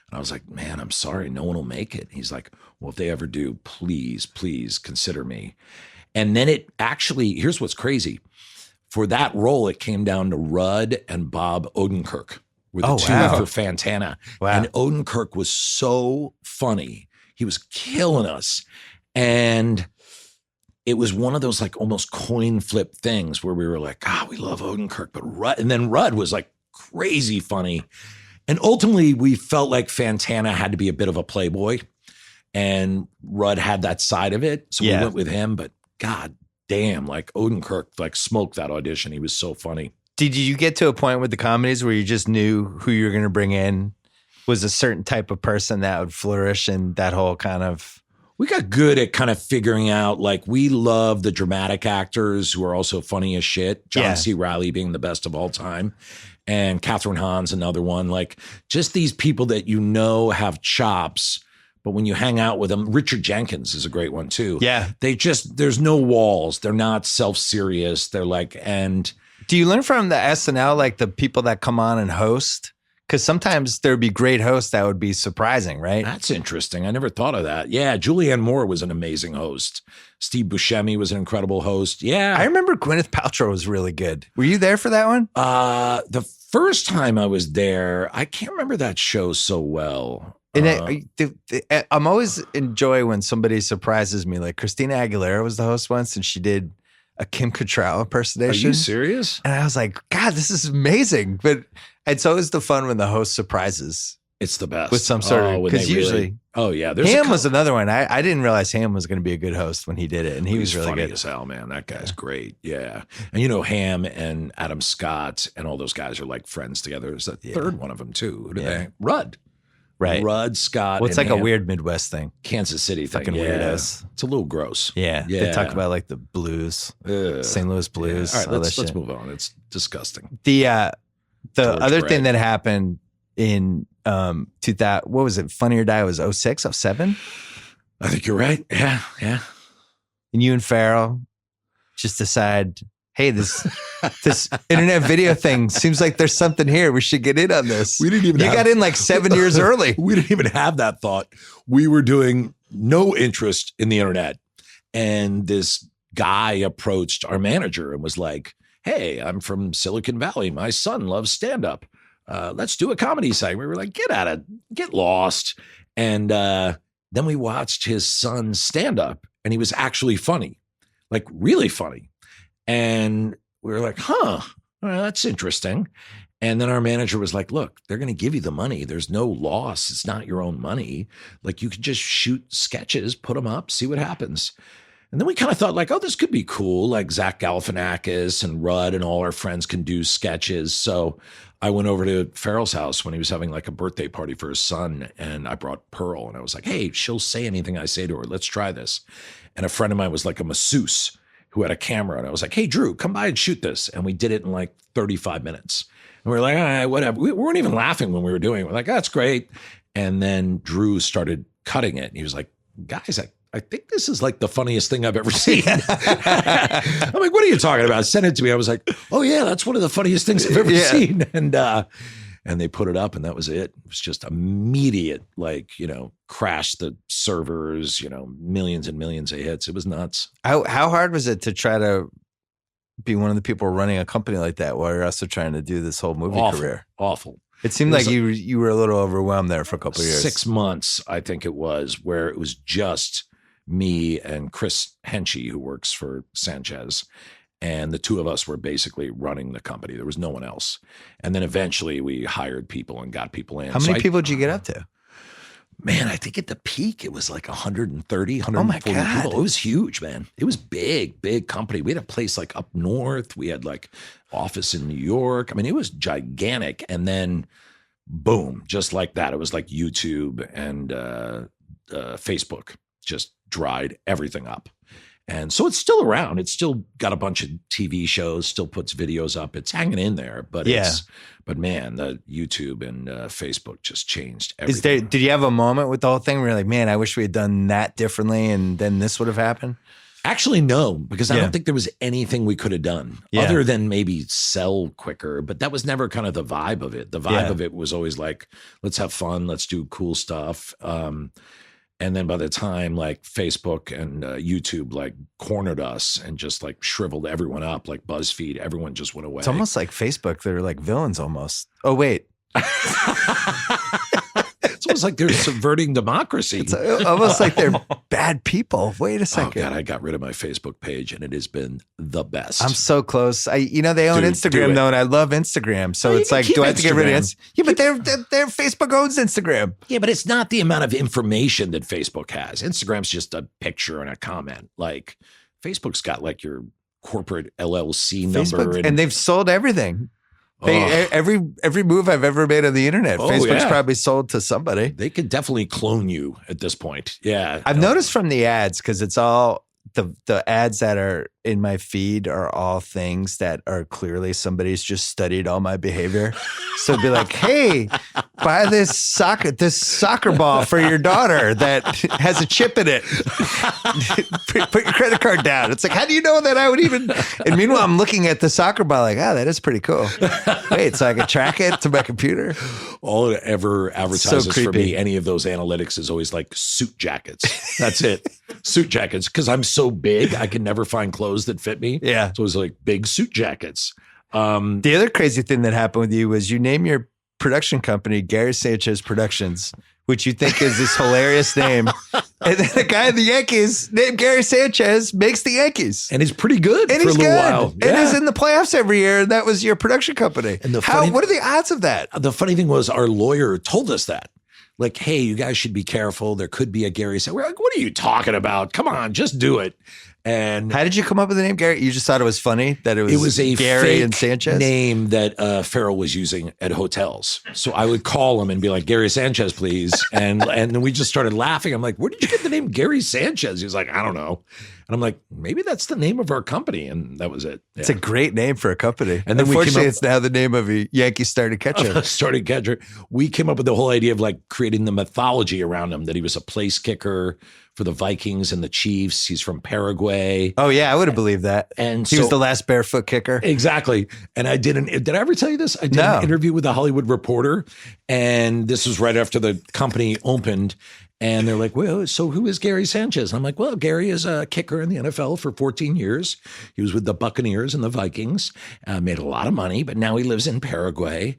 And I was man, I'm sorry, no one will make it. He's well, if they ever do, please consider me. And then it actually, here's what's crazy. For that role, it came down to Rudd and Bob Odenkirk were the two for Fantana. Wow. And Odenkirk was so funny. He was killing us. And it was one of those almost coin flip things where we were we love Odenkirk, but Rudd, and then Rudd was crazy funny. And ultimately we felt like Fantana had to be a bit of a playboy and Rudd had that side of it. So we went with him, but God damn, Odenkirk smoked that audition. He was so funny. Did you get to a point with the comedies where you just knew who you were going to bring in was a certain type of person that would flourish in that whole kind of... We got good at kind of figuring out, we love the dramatic actors who are also funny as shit. John C. Reilly being the best of all time. And Catherine Hahn's another one. Just these people that have chops, but when you hang out with them, Richard Jenkins is a great one too. Yeah. There's no walls. They're not self-serious. They're and... Do you learn from the SNL, the people that come on and host? Because sometimes there'd be great hosts that would be surprising, right? That's interesting. I never thought of that. Yeah, Julianne Moore was an amazing host. Steve Buscemi was an incredible host. Yeah. I remember Gwyneth Paltrow was really good. Were you there for that one? The first time I was there, I can't remember that show so well. And I'm always enjoy when somebody surprises me. Christina Aguilera was the host once, and she did a Kim Cattrall impersonation. Are you serious? And I was God, this is amazing. But it's always the fun when the host surprises. It's the best. With some sort of, because usually. Oh yeah. Ham was another one. I didn't realize Ham was going to be a good host when he did it. And he was really funny good. As hell, man. That guy's great. Yeah. And Ham and Adam Scott and all those guys are friends together. There's a third one of them too. Who did they? Rudd. Right. Rudd, Scott. Well, it's a weird Midwest thing. Kansas City thing. Fucking weirdos. It's a little gross. Yeah. They talk about the blues, St. Louis blues. Yeah. All right, let's move on. It's disgusting. The other thing that happened in 2000, what was it? Funny or Die was 06, 07? I think you're right. Yeah. And you and Ferrell just decide, hey, this internet video thing seems like there's something here. We should get in on this. We didn't even. You got in 7 years early. We didn't even have that thought. We were doing no interest in the internet, and this guy approached our manager and was hey, I'm from Silicon Valley. My son loves stand-up. Let's do a comedy site. We were get lost. And then we watched his son's stand-up. and he was actually funny, like really funny. And we were like, well, that's interesting. And then our manager was like, look, they're going to give you the money. There's no loss. It's not your own money. Like, you could just shoot sketches, put them up, see what happens. And then we kind of thought like, oh, this could be cool. Like Zach Galifianakis and Rudd and all our friends can do sketches. So I went over to Ferrell's house when he was having like a birthday party for his son. And I brought Pearl and I was like, hey, she'll say anything I say to her. Let's try this. And a friend of mine was like a masseuse who had a camera. And I was like, hey, Drew, come by and shoot this. And we did it in like 35 minutes. And we were like, all right, whatever. We weren't even laughing when we were doing it. We're like, that's great. And then Drew started cutting it. And he was like, guys, I think this is like the funniest thing I've ever seen. I'm like, what are you talking about? Send it to me. I was like, oh yeah, that's one of the funniest things I've ever seen. And they put it up and that was it. It was just immediate, like, crash the servers, millions and millions of hits. It was nuts. How hard was it to try to be one of the people running a company like that while you're also trying to do this whole movie career? Awful. It seemed like you were a little overwhelmed there for a couple of years. 6 months, I think it was, where it was just me and Chris Henchy, who works for Sanchez. And the two of us were basically running the company. There was no one else. And then eventually we hired people and got people in. How many people did you get up to? Man, I think at the peak, it was like 130, 140 people. It was huge, man. It was big company. We had a place like up north. We had like office in New York. I mean, it was gigantic. And then boom, just like that. It was like YouTube and Facebook just dried everything up. And so it's still around. It's still got a bunch of TV shows, still puts videos up. It's hanging in there, but but man, the YouTube and Facebook just changed everything. Did you have a moment with the whole thing where you're like, man, I wish we had done that differently and then this would have happened? Actually, no, because I don't think there was anything we could have done other than maybe sell quicker, but that was never kind of the vibe of it. The vibe of it was always like, let's have fun. Let's do cool stuff. And then by the time like Facebook and YouTube like cornered us and just like shriveled everyone up, like BuzzFeed, everyone just went away. It's almost like Facebook. They're like villains almost. Oh, wait. It's almost like they're subverting democracy. It's almost like they're bad people. Wait a second. Oh God, I got rid of my Facebook page and it has been the best. I'm so close. They own Instagram though, and I love Instagram. So it's like, do I have to get rid of it? Yeah, but their Facebook owns Instagram. Yeah, but it's not the amount of information that Facebook has. Instagram's just a picture and a comment. Like Facebook's got like your corporate LLC number, and they've sold everything. Every move I've ever made on the internet, Facebook's probably sold to somebody. They could definitely clone you at this point. Yeah. I've noticed from the ads, because it's all the ads that are in my feed are all things that are clearly somebody's just studied all my behavior. So it'd be like, hey, buy this soccer ball for your daughter that has a chip in it. Put your credit card down. It's like, how do you know that I would even? And meanwhile, I'm looking at the soccer ball like, that is pretty cool. Wait, so I can track it to my computer? All it ever advertises for me, any of those analytics, is always like suit jackets. That's it. Suit jackets. Because I'm so big, I can never find clothes that fit me. Yeah. So it was like big suit jackets. The other crazy thing that happened with you was you name your production company Gary Sanchez Productions, which you think is this hilarious name. And then the guy in the Yankees named Gary Sanchez makes the Yankees. And he's pretty good and for he's a little good. while. And he's in the playoffs every year. And that was your production company. And what are the odds of that? The funny thing was our lawyer told us that. Like, hey, you guys should be careful. There could be a Gary Sanchez. We're like, what are you talking about? Come on, just do it. And how did you come up with the name Gary? You just thought it was funny that it was a Gary fake and Sanchez name that Ferrell was using at hotels. So I would call him and be like, Gary Sanchez, please. And then we just started laughing. I'm like, where did you get the name Gary Sanchez? He was like, I don't know. And I'm like, maybe that's the name of our company. And that was it. Yeah. It's a great name for a company. And then unfortunately, it's now the name of a Yankee starting catcher. We came up with the whole idea of like creating the mythology around him, that he was a place kicker for the Vikings and the Chiefs. He's from Paraguay. Oh yeah, I would have believed that. And he was the last barefoot kicker. Exactly. And did I ever tell you this? I did an interview with a Hollywood Reporter, and this was right after the company opened. And they're like, well, so who is Gary Sanchez? And I'm like, well, Gary is a kicker in the NFL for 14 years. He was with the Buccaneers and the Vikings, made a lot of money, but now he lives in Paraguay.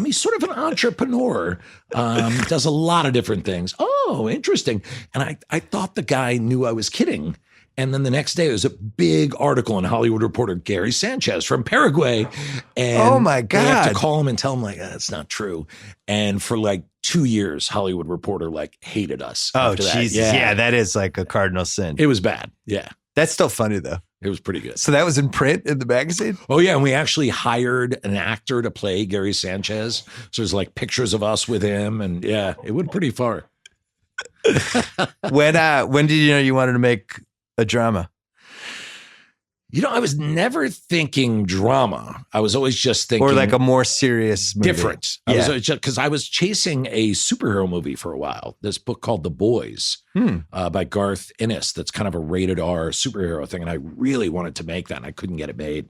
He's sort of an entrepreneur, does a lot of different things. Oh, interesting. And I thought the guy knew I was kidding. And then the next day, there was a big article in Hollywood Reporter, Gary Sanchez from Paraguay. And oh my God. they have to call him and tell him like, that's not true. And for like 2 years, Hollywood Reporter like hated us. Oh, after that. Jesus. Yeah, that is like a cardinal sin. It was bad. Yeah. That's still funny though. It was pretty good. So that was in print in the magazine? Oh, yeah. And we actually hired an actor to play Gary Sanchez. So there's like pictures of us with him. And yeah, it went pretty far. When did you know you wanted to make a drama? You know, I was never thinking drama. I was always just thinking, or like a more serious movie. Different. Because I was chasing a superhero movie for a while. This book called The Boys by Garth Ennis. That's kind of a rated R superhero thing. And I really wanted to make that and I couldn't get it made.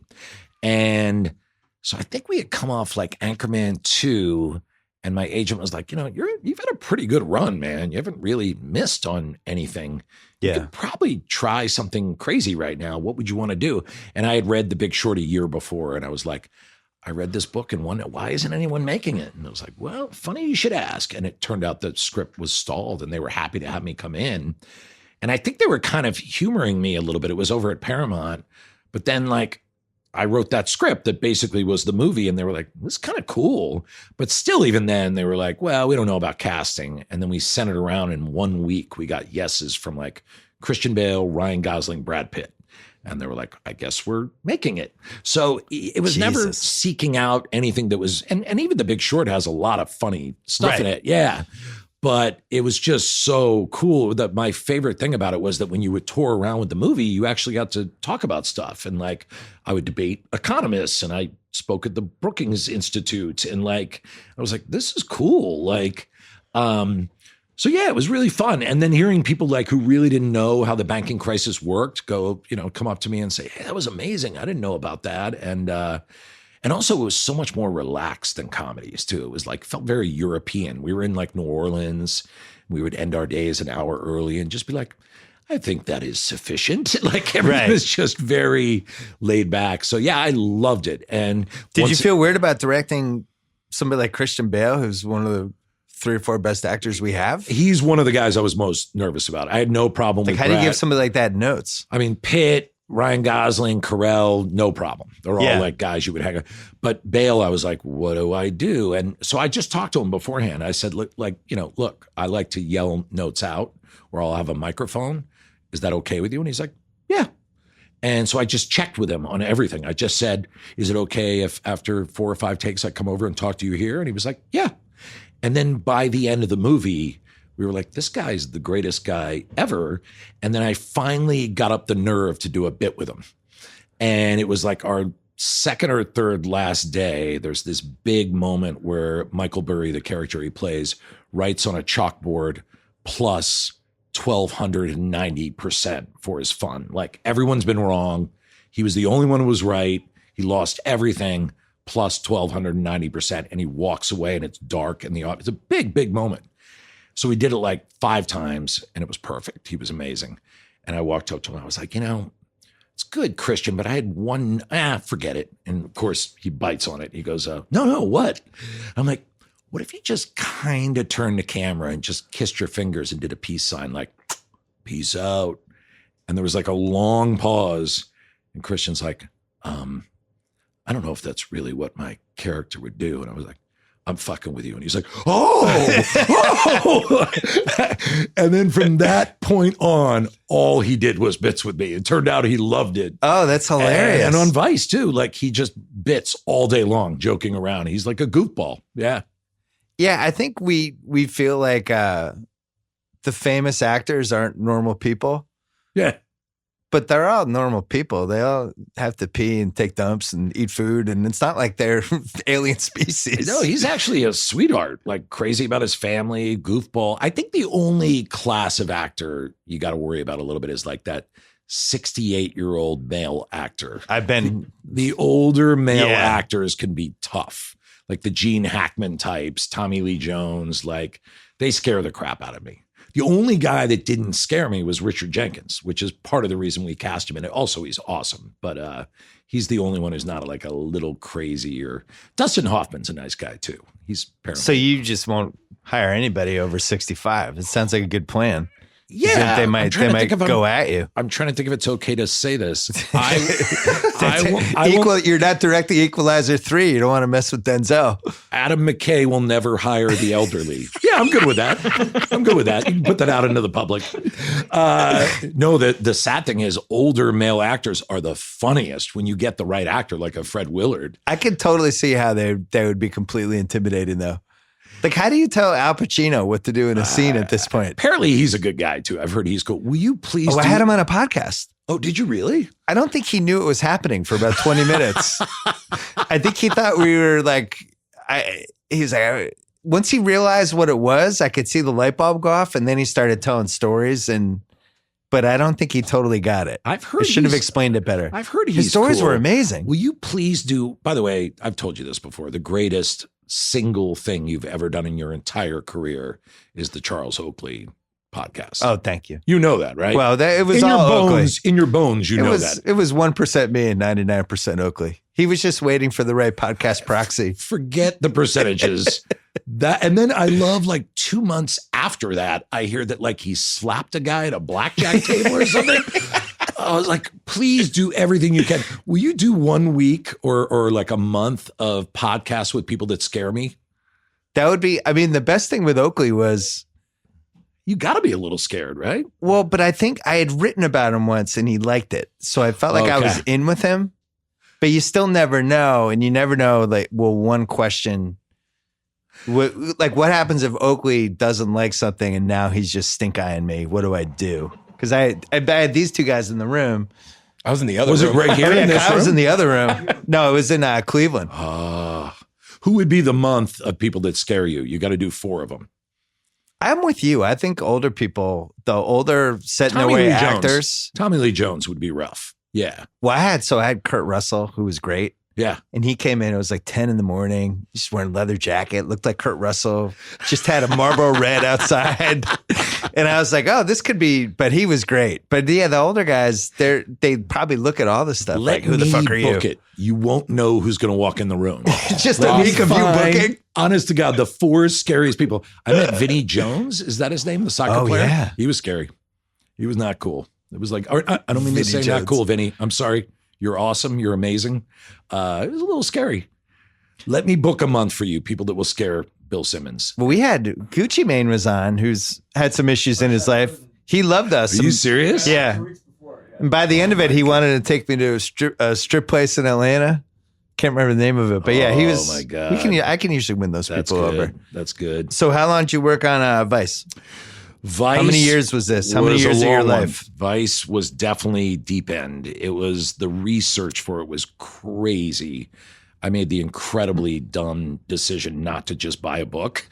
And so I think we had come off like Anchorman 2. And my agent was like, you know, you've had a pretty good run, man. You haven't really missed on anything. You could probably try something crazy right now. What would you want to do? And I had read The Big Short a year before. And I was like, I read this book and wondered, why isn't anyone making it? And I was like, well, funny you should ask. And it turned out the script was stalled and they were happy to have me come in. And I think they were kind of humoring me a little bit. It was over at Paramount. But then like, I wrote that script that basically was the movie and they were like, this is kind of cool. But still, even then they were like, well, we don't know about casting. And then we sent it around in 1 week. We got yeses from like Christian Bale, Ryan Gosling, Brad Pitt. And they were like, I guess we're making it. So it was never seeking out anything that was, and even The Big Short has a lot of funny stuff in it. Yeah. But it was just so cool that my favorite thing about it was that when you would tour around with the movie, you actually got to talk about stuff. And like, I would debate economists and I spoke at the Brookings Institute and like, I was like, this is cool. Like, so yeah, it was really fun. And then hearing people like who really didn't know how the banking crisis worked, go, you know, come up to me and say, hey, that was amazing. I didn't know about that. And also it was so much more relaxed than comedies too. It was like, felt very European. We were in like New Orleans. We would end our days an hour early and just be like, I think that is sufficient. Like everything was just very laid back. So yeah, I loved it. And did you feel weird about directing somebody like Christian Bale, who's one of the 3 or 4 best actors we have? He's one of the guys I was most nervous about. I had no problem with how do you give somebody like that notes? I mean, Pitt, Ryan Gosling, Carell, no problem. They're all like guys you would hang out. But Bale, I was like, what do I do? And so I just talked to him beforehand. I said, look, I like to yell notes out or I'll have a microphone. Is that okay with you? And he's like, yeah. And so I just checked with him on everything. I just said, is it okay if after 4 or 5 takes I come over and talk to you here? And he was like, yeah. And then by the end of the movie, we were like, this guy's the greatest guy ever. And then I finally got up the nerve to do a bit with him. And it was like our second or third last day. There's this big moment where Michael Burry, the character he plays, writes on a chalkboard plus 1,290% for his fun. Like everyone's been wrong. He was the only one who was right. He lost everything plus 1,290%. And he walks away and it's dark in the office. It's a big, big moment. So we did it like 5 times and it was perfect. He was amazing. And I walked up to him. I was like, you know, it's good, Christian, but I had one, forget it. And of course he bites on it. He goes, no, what? I'm like, what if you just kind of turned the camera and just kissed your fingers and did a peace sign, like peace out. And there was like a long pause. And Christian's like, I don't know if that's really what my character would do. And I was like, I'm fucking with you. And he's like, oh. And then from that point on, all he did was bits with me. It turned out he loved it. Oh, that's hilarious. And on Vice too. Like he just bits all day long, joking around. He's like a goofball. Yeah. Yeah. I think we feel like the famous actors aren't normal people. Yeah. But they're all normal people. They all have to pee and take dumps and eat food. And it's not like they're alien species. No, he's actually a sweetheart, like crazy about his family, goofball. I think the only class of actor you got to worry about a little bit is like that 68-year-old male actor. I've been... The older male actors can be tough. Like the Gene Hackman types, Tommy Lee Jones, like they scare the crap out of me. The only guy that didn't scare me was Richard Jenkins, which is part of the reason we cast him. And also, he's awesome. But he's the only one who's not like a little crazy. Or Dustin Hoffman's a nice guy, too. He's apparently. So you just won't hire anybody over 65. It sounds like a good plan. Yeah, They might go at you. I'm trying to think if it's okay to say this. You're not directing Equalizer 3. You don't want to mess with Denzel. Adam McKay will never hire the elderly. Yeah, I'm good with that. You can put that out into the public. No, the sad thing is older male actors are the funniest when you get the right actor, like a Fred Willard. I could totally see how they would be completely intimidating, though. Like, how do you tell Al Pacino what to do in a scene at this point? Apparently, he's a good guy, too. I've heard he's cool. Will you please I had him on a podcast. Oh, did you really? I don't think he knew it was happening for about 20 minutes. I think he thought we were like, he was like, once he realized what it was, I could see the light bulb go off, and then he started telling stories. But I don't think he totally got it. I've heard I should have explained it better. I've heard his stories were amazing. Will you please do, by the way, I've told you this before, the greatest single thing you've ever done in your entire career is the Charles Oakley podcast. Oh, thank you. You know that, right? Well, it was in all your bones. Oakley. In your bones, you know that. It was 1% me and 99% Oakley. He was just waiting for the right podcast proxy. Forget the percentages. And then I love like 2 months after that, I hear that like he slapped a guy at a blackjack table or something. I was like, please do everything you can. Will you do 1 week or like a month of podcasts with people that scare me? That would be, I mean, the best thing with Oakley was, you got to be a little scared, right? well, but I think I had written about him once and he liked it. So I felt like I was in with him, but you still never know. And you never know, like, well, one question, what happens if Oakley doesn't like something and now he's just stink-eyeing me? What do I do? Because I had these two guys in the room. I was in the other room. Was it right here in this I room? was in the other room. No, it was in Cleveland. Who would be the month of people that scare you? You got to do 4 of them. I'm with you. I think older people, the older set in their way actors. Tommy Lee Jones would be rough. Yeah. Well, I had Kurt Russell, who was great. Yeah. And he came in, it was like 10 in the morning, just wearing a leather jacket, looked like Kurt Russell, just had a Marlboro Red outside. And I was like, oh, this could be, but he was great. But yeah, the older guys, they probably look at all this stuff. Like, who the fuck are you? It. You won't know who's going to walk in the room. Just a week of you booking. Honest to God, the 4 scariest people. I met Vinnie Jones. Is that his name? The soccer player? Yeah. He was scary. He was not cool. It was like, I don't mean to say Jones. not cool, Vinny. I'm sorry. You're awesome. You're amazing. It was a little scary. Let me book a month for you, people that will scare Bill Simmons. Well, we had Gucci Mane was on, who's had some issues in his life. He loved us. Are you serious? Yeah. And by the end of it, he wanted to take me to a strip place in Atlanta. Can't remember the name of it, but yeah, he was. Oh my God. I can usually win those That's people good. over. That's good. So how long did you work on Vice? Vice. How many years was this? How many was a years of your long life? one. Vice was definitely deep end. It was, the research for it was crazy. I made the incredibly dumb decision not to just buy a book.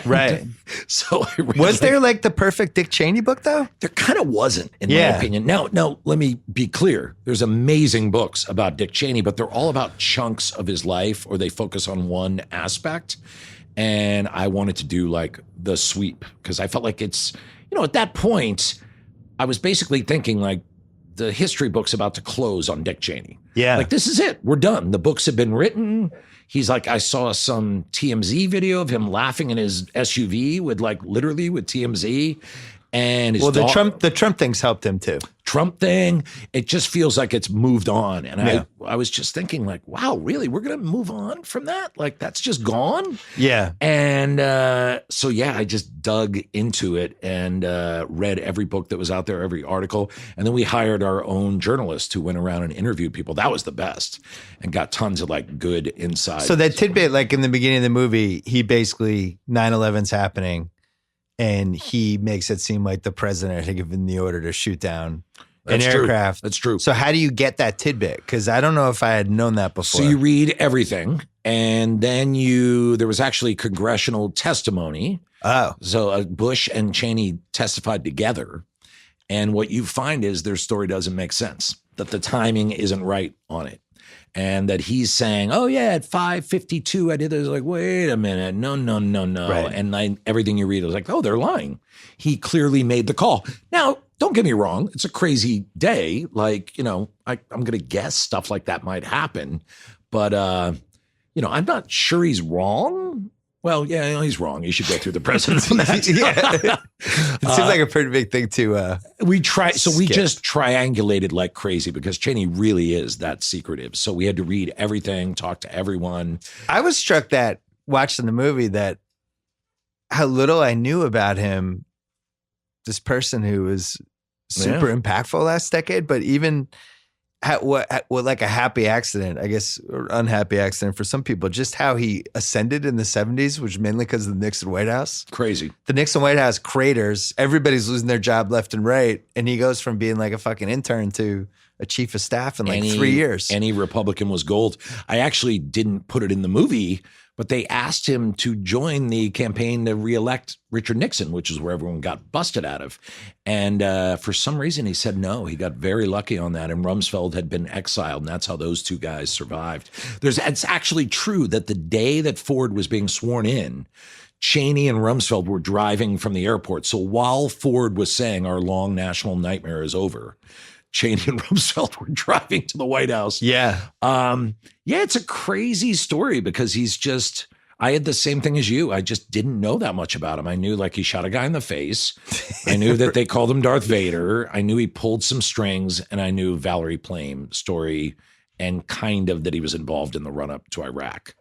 Right. So Was there like the perfect Dick Cheney book though? There kind of wasn't, in my opinion. Now, let me be clear. There's amazing books about Dick Cheney, but they're all about chunks of his life, or they focus on one aspect. And I wanted to do like the sweep, because I felt like it's, at that point, I was basically thinking like the history book's about to close on Dick Cheney. Yeah. Like, this is it. We're done. The books have been written. He's like, I saw some TMZ video of him laughing in his SUV with TMZ. And his the Trump things helped him too. Trump thing, it just feels like it's moved on. And I was just thinking like, wow, really? We're going to move on from that? Like, that's just gone? Yeah. And so, I just dug into it and read every book that was out there, every article. And then we hired our own journalist who went around and interviewed people. That was the best, and got tons of like good insight. So that tidbit, like in the beginning of the movie, he basically 9/11's happening. And he makes it seem like the president had given the order to shoot down an aircraft. That's true. So how do you get that tidbit? Because I don't know if I had known that before. So you read everything, and then there was actually congressional testimony. Oh. So Bush and Cheney testified together. And what you find is their story doesn't make sense, that the timing isn't right on it. and that he's saying, oh yeah, at 5:52 I did this. Like, wait a minute, no. Right. And everything you read is like, oh, they're lying. He clearly made the call. Now, don't get me wrong, it's a crazy day. Like, you know, I'm going to guess stuff like that might happen, but you know, I'm not sure he's wrong. Well, yeah, he's wrong. He should go through the president on that. Yeah. It seems like a pretty big thing to we skip. just triangulated like crazy because Cheney really is that secretive. So we had to read everything, talk to everyone. I was struck that watching the movie that how little I knew about him, this person who was super impactful last decade, but even what like a happy accident, I guess, or unhappy accident for some people, just how he ascended in the 70s, which mainly because of the Nixon White House. Crazy. The Nixon White House craters, everybody's losing their job left and right. And he goes from being like a fucking intern to a chief of staff in like 3 years. Any Republican was gold. I actually didn't put it in the movie, but they asked him to join the campaign to reelect Richard Nixon, which is where everyone got busted out of. And for some reason, he said no. He got very lucky on that. And Rumsfeld had been exiled, and that's how those two guys survived. It's actually true that the day that Ford was being sworn in, Cheney and Rumsfeld were driving from the airport. So while Ford was saying our long national nightmare is over, Cheney and Rumsfeld were driving to the White House. Yeah. Yeah, it's a crazy story because I had the same thing as you. I just didn't know that much about him. I knew like he shot a guy in the face. I knew that they called him Darth Vader. I knew he pulled some strings, and I knew Valerie Plame story and kind of that he was involved in the run up to Iraq.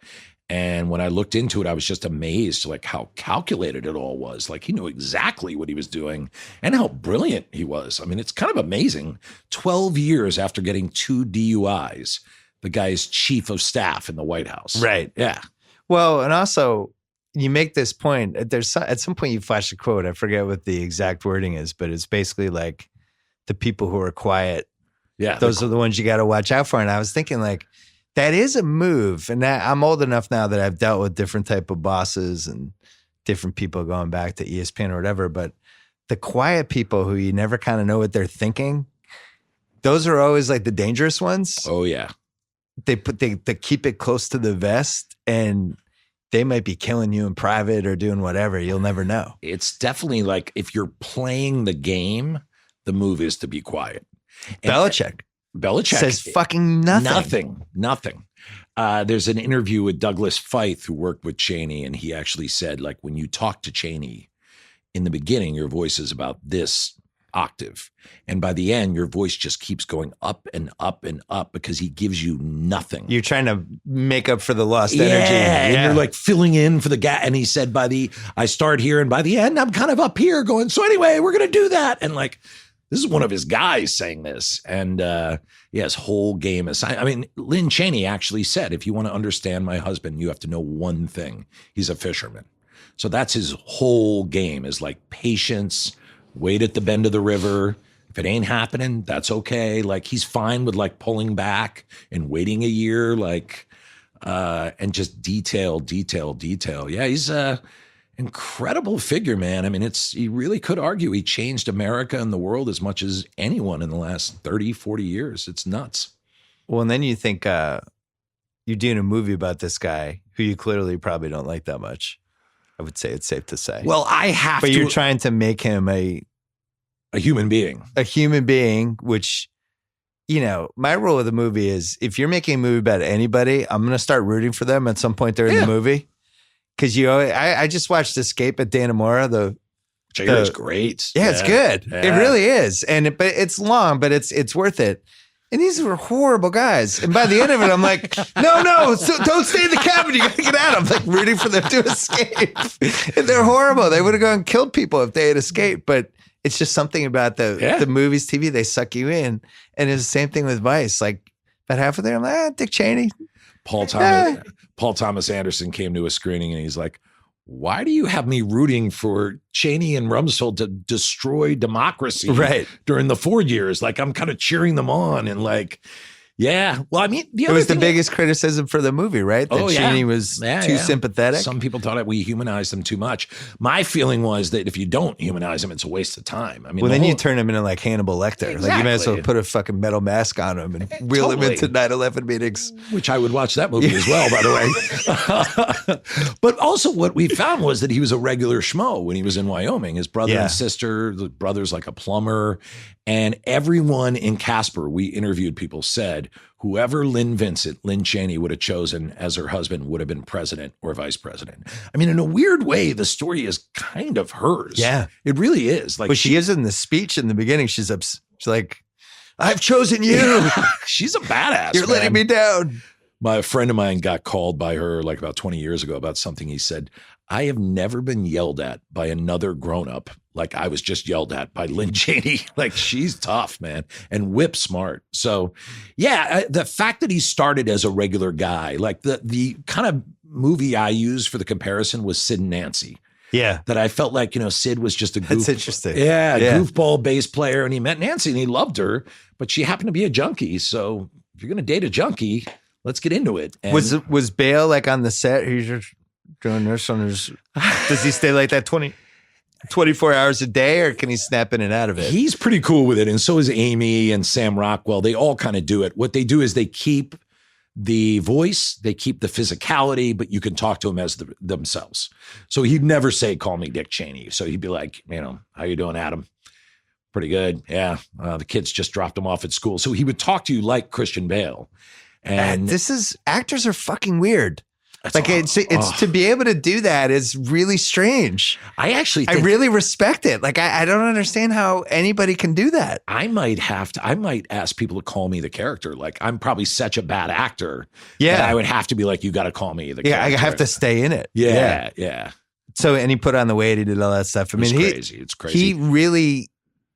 And when I looked into it, I was just amazed like how calculated it all was. Like he knew exactly what he was doing and how brilliant he was. I mean, it's kind of amazing. 12 years after getting 2 DUIs, the guy is chief of staff in the White House. Right. Yeah. Well, and also you make this point. At some point you flash a quote. I forget what the exact wording is, but it's basically like the people who are quiet. Yeah. Those are the ones you got to watch out for. And I was thinking like, that is a move. And I'm old enough now that I've dealt with different type of bosses and different people going back to ESPN or whatever. But the quiet people who you never kind of know what they're thinking, those are always like the dangerous ones. Oh, yeah. They keep it close to the vest, and they might be killing you in private or doing whatever. You'll never know. It's definitely like if you're playing the game, the move is to be quiet. And Belichick says fucking nothing. Nothing. There's an interview with Douglas Feith, who worked with Cheney, and he actually said, like, when you talk to Cheney, in the beginning, your voice is about this octave. And by the end, your voice just keeps going up and up and up because he gives you nothing. You're trying to make up for the lost energy. And you're like filling in for the gap. And he said, I start here, and by the end, I'm kind of up here going, so anyway, we're going to do that. And like, this is one of his guys saying this. And his whole game is, I mean, Lynn Cheney actually said, if you want to understand my husband, you have to know one thing. He's a fisherman. So that's his whole game is like patience, wait at the bend of the river. If it ain't happening, that's okay. Like he's fine with like pulling back and waiting a year, like, and just detail. Yeah, he's incredible figure, man. I mean, you really could argue he changed America and the world as much as anyone in the last 30, 40 years. It's nuts. Well, and then you think you're doing a movie about this guy who you clearly probably don't like that much. I would say it's safe to say. Well, but you're trying to make him a human being. A human being, which, you know, my rule of the movie is if you're making a movie about anybody, I'm going to start rooting for them at some point during the movie. Because I just watched Escape at Dannemora. Which I hear is great. Yeah, it's good. Yeah. It really is. But it's long, but it's worth it. And these were horrible guys. And by the end of it, I'm like, no, so don't stay in the cabin. You got to get out. I'm like rooting for them to escape. And they're horrible. They would have gone and killed people if they had escaped. But it's just something about the movies, TV, they suck you in. And it's the same thing with Vice. Like about half of them, I'm like, Dick Cheney. Paul Thomas Anderson came to a screening and he's like, why do you have me rooting for Cheney and Rumsfeld to destroy democracy during the 4 years? Like, I'm kind of cheering them on. And like, Yeah. Well, I mean, It was the biggest criticism for the movie, right? That Cheney was too sympathetic. Some people thought that we humanized him too much. My feeling was that if you don't humanize him, it's a waste of time. I mean, well, then you turn him into like Hannibal Lecter. Exactly. Like you might as well put a fucking metal mask on him and wheel him into 9/11 meetings. Which I would watch that movie as well, by the way. But also what we found was that he was a regular schmo when he was in Wyoming. His brother and sister, the brother's like a plumber. And everyone in Casper, we interviewed people, said whoever Lynn Cheney would have chosen as her husband would have been president or vice president. I mean, in a weird way, the story is kind of hers. Yeah. It really is. Like, but she gives in the speech in the beginning. She's like, I've chosen you. She's a badass. You're letting me down. My friend of mine got called by her like about 20 years ago about something. He said, I have never been yelled at by another grown-up like I was just yelled at by Lynn Cheney. Like, she's tough, man, and whip smart. So, yeah, the fact that he started as a regular guy, like the kind of movie I used for the comparison was Sid and Nancy. Yeah. That I felt like, Sid was just a That's interesting. Goofball bass player, and he met Nancy and he loved her, but she happened to be a junkie. So if you're going to date a junkie, let's get into it. And was Bale like on the set? He's just doing this on his. Does he stay like that 24 hours a day, or can he snap in and out of it? He's pretty cool with it, and so is Amy and Sam Rockwell. They all kind of do it. What they do is they keep the voice, they keep the physicality, but you can talk to them as themselves. So he'd never say, call me Dick Cheney. So he'd be like, how you doing, Adam? Pretty good. Yeah. The kids just dropped him off at school. So he would talk to you like Christian Bale. And actors are fucking weird. Like it's to be able to do that is really strange. I really respect it. Like I don't understand how anybody can do that. I might ask people to call me the character. Like I'm probably such a bad actor. Yeah. That I would have to be like, you got to call me the character. Yeah. I have to stay in it. Yeah. So, and he put on the weight, he did all that stuff. I mean, it's crazy. He really,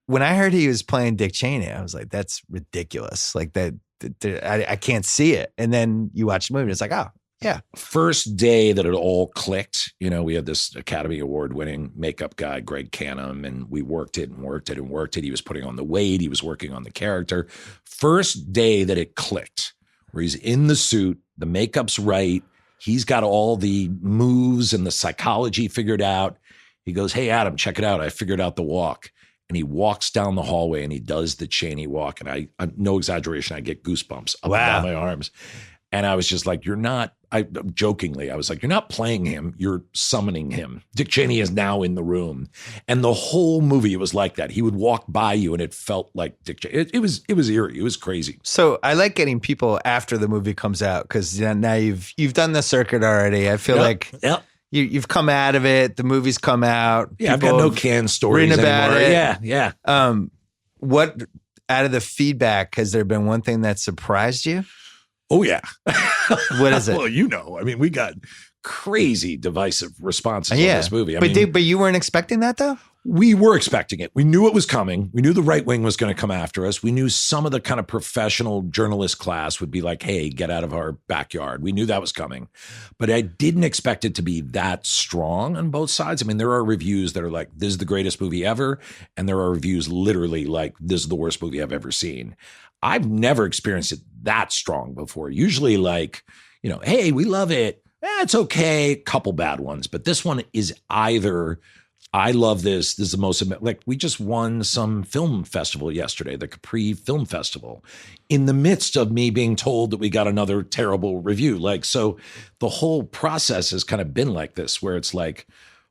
when I heard he was playing Dick Cheney, I was like, that's ridiculous. Like that, I can't see it. And then you watch the movie, it's like, oh, yeah. First day that it all clicked, we had this Academy Award winning makeup guy, Greg Canham, and we worked it. He was putting on the weight. He was working on the character. First day that it clicked, where he's in the suit, the makeup's right. He's got all the moves and the psychology figured out. He goes, hey, Adam, check it out. I figured out the walk. And he walks down the hallway and he does the Cheney walk. And I'm no exaggeration, I get goosebumps up and down my arms. And I was just like, jokingly, I was like, you're not playing him, you're summoning him. Dick Cheney is now in the room. And the whole movie, it was like that. He would walk by you and it felt like Dick Cheney. It was eerie. It was crazy. So I like getting people after the movie comes out because now you've done the circuit already. I feel like you've come out of it. The movie's come out. Yeah, I've got no canned stories about anymore. it. Yeah. What out of the feedback, has there been one thing that surprised you? Oh, yeah. What is it? Well, I mean, we got crazy divisive responses on this movie. But you weren't expecting that, though? We were expecting it. We knew it was coming. We knew the right wing was going to come after us. We knew some of the kind of professional journalist class would be like, hey, get out of our backyard. We knew that was coming. But I didn't expect it to be that strong on both sides. I mean, there are reviews that are like, this is the greatest movie ever. And there are reviews literally like, this is the worst movie I've ever seen. I've never experienced it that strong before. Usually like, hey, we love it. It's okay. Couple bad ones. But this one is either I love this. This is the most, like we just won some film festival yesterday, the Capri Film Festival, in the midst of me being told that we got another terrible review. Like, so the whole process has kind of been like this, where it's like,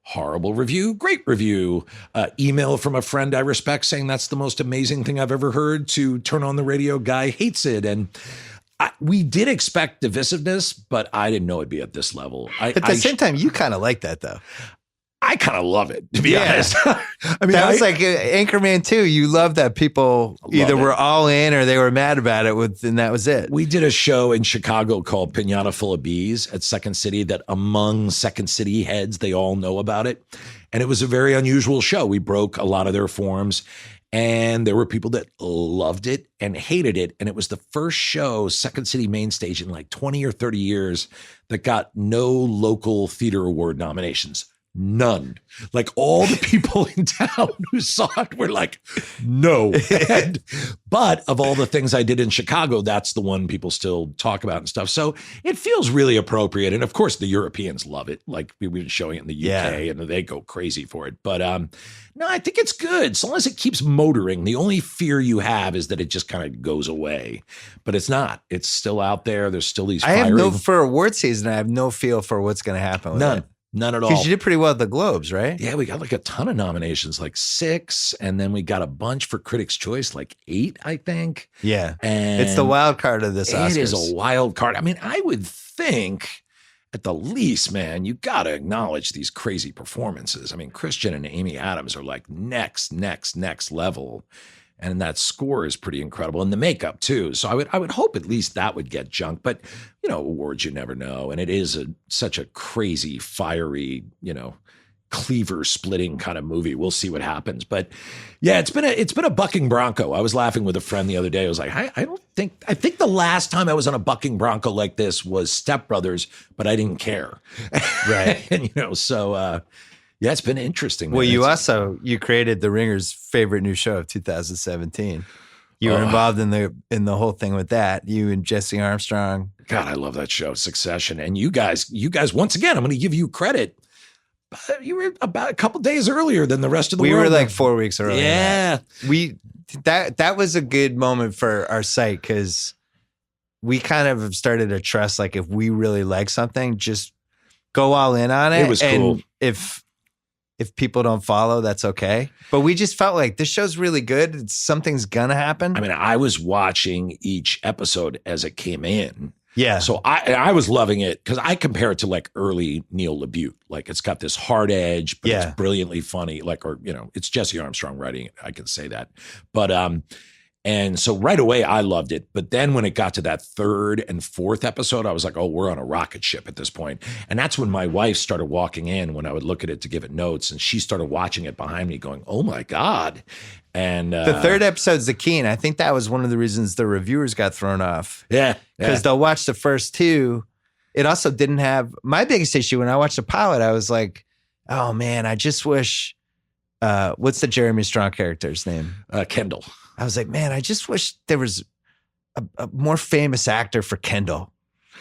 horrible review, great review, email from a friend I respect saying that's the most amazing thing I've ever heard, to turn on the radio, guy hates it. And we did expect divisiveness, but I didn't know it'd be at this level. At the same time, you kind of like that, though. I kind of love it, to be honest. I mean, that was like Anchorman 2. You love that people either were all in or they were mad about it, and that was it. We did a show in Chicago called Pinata Full of Bees at Second City that among Second City heads, they all know about it. And it was a very unusual show. We broke a lot of their forms. And there were people that loved it and hated it. And it was the first show, Second City main stage, in like 20 or 30 years that got no local theater award nominations. None. Like all the people in town who saw it were like, no. But of all the things I did in Chicago, that's the one people still talk about and stuff. So it feels really appropriate. And of course, the Europeans love it. Like we've been showing it in the UK and they go crazy for it. But no, I think it's good. As long as it keeps motoring. The only fear you have is that it just kind of goes away. But it's not. It's still out there. There's still these for award season, I have no feel for what's going to happen with it. None at all. Because you did pretty well at the Globes, right? Yeah, we got like a ton of nominations, like 6. And then we got a bunch for Critics' Choice, like 8, I think. Yeah. And it's the wild card of this Oscars. It is a wild card. I mean, I would think at the least, man, you got to acknowledge these crazy performances. I mean, Christian and Amy Adams are like next level. And that score is pretty incredible. And the makeup too. So I would hope at least that would get junked. But, you know, awards, you never know. And it is such a crazy, fiery, you know, cleaver splitting kind of movie. We'll see what happens. But yeah, it's been a bucking bronco. I was laughing with a friend the other day. I was like, I think the last time I was on a bucking bronco like this was Step Brothers, but I didn't care. Right. And, you know, so, yeah, it's been interesting. Well, you created The Ringer's favorite new show of 2017. You were involved in the whole thing with that. You and Jesse Armstrong. God, I love that show, Succession. And you guys, once again, I'm going to give you credit. You were about a couple days earlier than the rest of the world. We were like 4 weeks earlier. Yeah. That was a good moment for our site because we kind of started to trust, like, if we really like something, just go all in on it. It was cool. If people don't follow, that's okay. But we just felt like this show's really good. Something's gonna happen. I mean, I was watching each episode as it came in. Yeah. So I was loving it because I compare it to like early Neil LaBute. Like it's got this hard edge, but it's brilliantly funny. Like, or, you know, it's Jesse Armstrong writing it. I can say that. But, and so right away I loved it. But then when it got to that 3rd and 4th episode, I was like, oh, we're on a rocket ship at this point. And that's when my wife started walking in when I would look at it to give it notes. And she started watching it behind me going, oh my God. And the 3rd episode's the key. And I think that was one of the reasons the reviewers got thrown off. Yeah. Because they'll watch the first 2. It also didn't have my biggest issue when I watched the pilot. I was like, oh man, I just wish, what's the Jeremy Strong character's name? Kendall. I was like, man, I just wish there was a more famous actor for Kendall.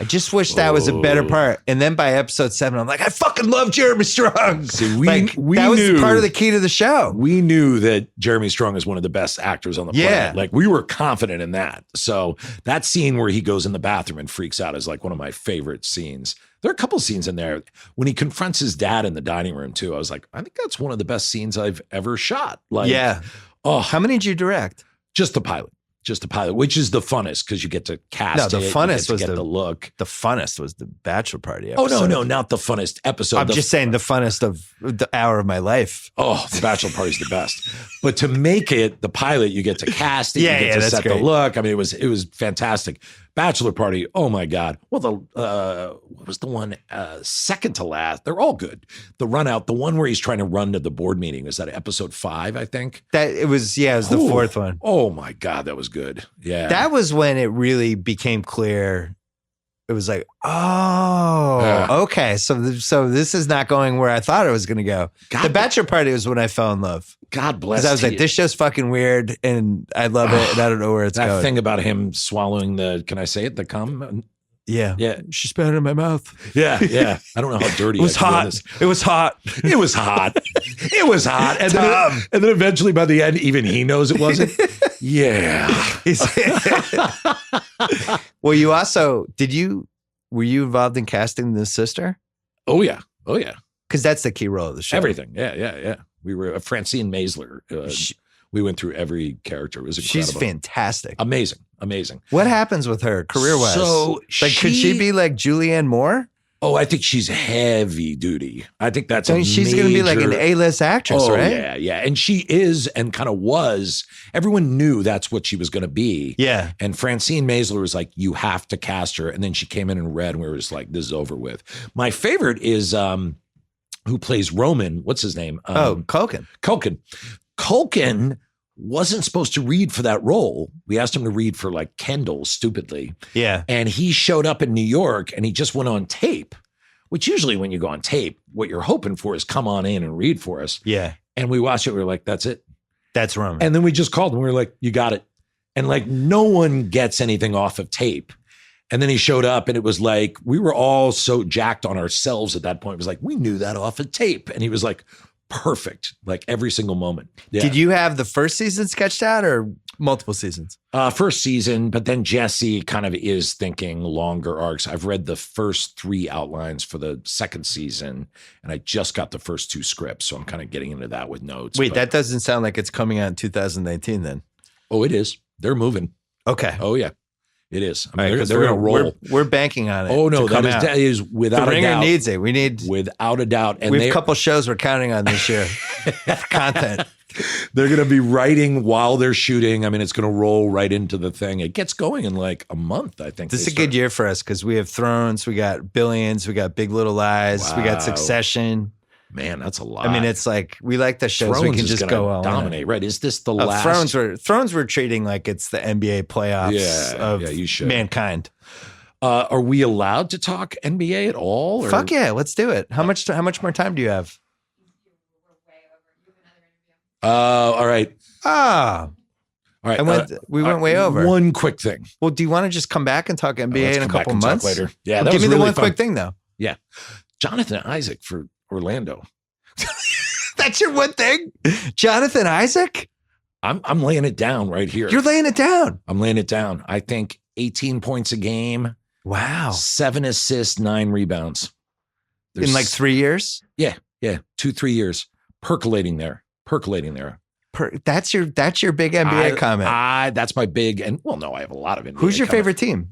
I just wish that was a better part. And then by episode 7, I'm like, I fucking love Jeremy Strong. See, that was part of the key to the show. We knew that Jeremy Strong is one of the best actors on the planet. Like we were confident in that. So that scene where he goes in the bathroom and freaks out is like one of my favorite scenes. There are a couple scenes in there when he confronts his dad in the dining room too. I was like, I think that's one of the best scenes I've ever shot. Like, oh, how many did you direct? Just the pilot, which is the funnest because you get to cast. No, the funnest was the look. The funnest was the bachelor party episode. Oh no, not the funnest episode. I'm just saying the funnest of the hour of my life. Oh, the bachelor party's the best. But to make it the pilot, you get to cast it. You get to that's set great. the look. I mean, it was fantastic. Bachelor party. Oh my God. Well, what was the one second to last? They're all good. The run out, the one where he's trying to run to the board meeting. Was that episode 5? I think it was the 4th one. Oh my God, that was good. Yeah, that was when it really became clear. It was like, okay, so this is not going where I thought it was going to go. The bachelor party was when I fell in love. God bless. I was like, this show's fucking weird, and I love it, and I don't know where it's going. That thing about him swallowing can I say it? The cum? Yeah. She spat it in my mouth. Yeah. I don't know how dirty it was. Hot. It was hot. It was hot. It was hot. And then eventually by the end, even he knows it wasn't. Yeah. Well, you also, were you involved in casting the sister? Oh, yeah. Because that's the key role of the show. Everything. Yeah. We were Francine Maisler. We went through every character. It was incredible. She's fantastic. Amazing. What happens with her career-wise? So could she be like Julianne Moore? Oh, I think she's heavy duty. I think that's she's going to be like an A-list actress, right? Yeah. And she is and kind of was. Everyone knew that's what she was going to be. Yeah. And Francine Maisler was like, you have to cast her. And then she came in and read and we were just like, this is over with. My favorite is who plays Roman. What's his name? Culkin. Culkin wasn't supposed to read for that role. We asked him to read for like Kendall, stupidly. Yeah. And he showed up in New York and he just went on tape, which usually when you go on tape, what you're hoping for is come on in and read for us. Yeah. And we watched it. We were like, that's it. That's Roman. And then we just called and we were like, you got it. And like, no one gets anything off of tape. And then he showed up and it was like, we were all so jacked on ourselves at that point. It was like, we knew that off of tape. And he was like, perfect. Like every single moment. Yeah. Did you have the first season sketched out or multiple seasons? First season, but then Jesse kind of is thinking longer arcs. I've read the first 3 outlines for the second season, and I just got the first 2 scripts. So I'm kind of getting into that with notes. Wait, that doesn't sound like it's coming out in 2019 then. Oh, it is. They're moving. Okay. Oh, yeah. It is. I mean, All right, they're going to roll. We're banking on it. Oh, no. to come out. That is without The a Ringer doubt. needs it. We need, Without a doubt. And we have a couple shows we're counting on this year for content. They're going to be writing while they're shooting. I mean, it's going to roll right into the thing. It gets going in like a month, I think. This is a good year for us because we have Thrones, we got Billions, we got Big Little Lies, we Wow. got Succession. Man, that's a lot. I mean, it's like we like the shows. Thrones we can is just gonna go all dominate, right? Is this the in. last? Thrones we're treating like it's the NBA playoffs of you should. mankind. Are we allowed to talk NBA at all? Or? Fuck yeah, let's do it. How much more time do you have? All right. Ah, All right. we went way over. One quick thing. Well, do you want to just come back and talk NBA Let's in a come back couple and talk months later. Yeah, Well, that give was me the really one fun. quick thing though. Yeah. Jonathan Isaac for Orlando. That's your one thing, Jonathan Isaac. I'm laying it down right here. You're laying it down. I'm laying it down. I think 18 points a game, Wow. 7 assists, 9 rebounds. In like 3 years. Yeah, 2-3 years. Percolating there. That's your big NBA comment. That's my big, and well, no, I have a lot of NBA. Who's your comment. favorite team?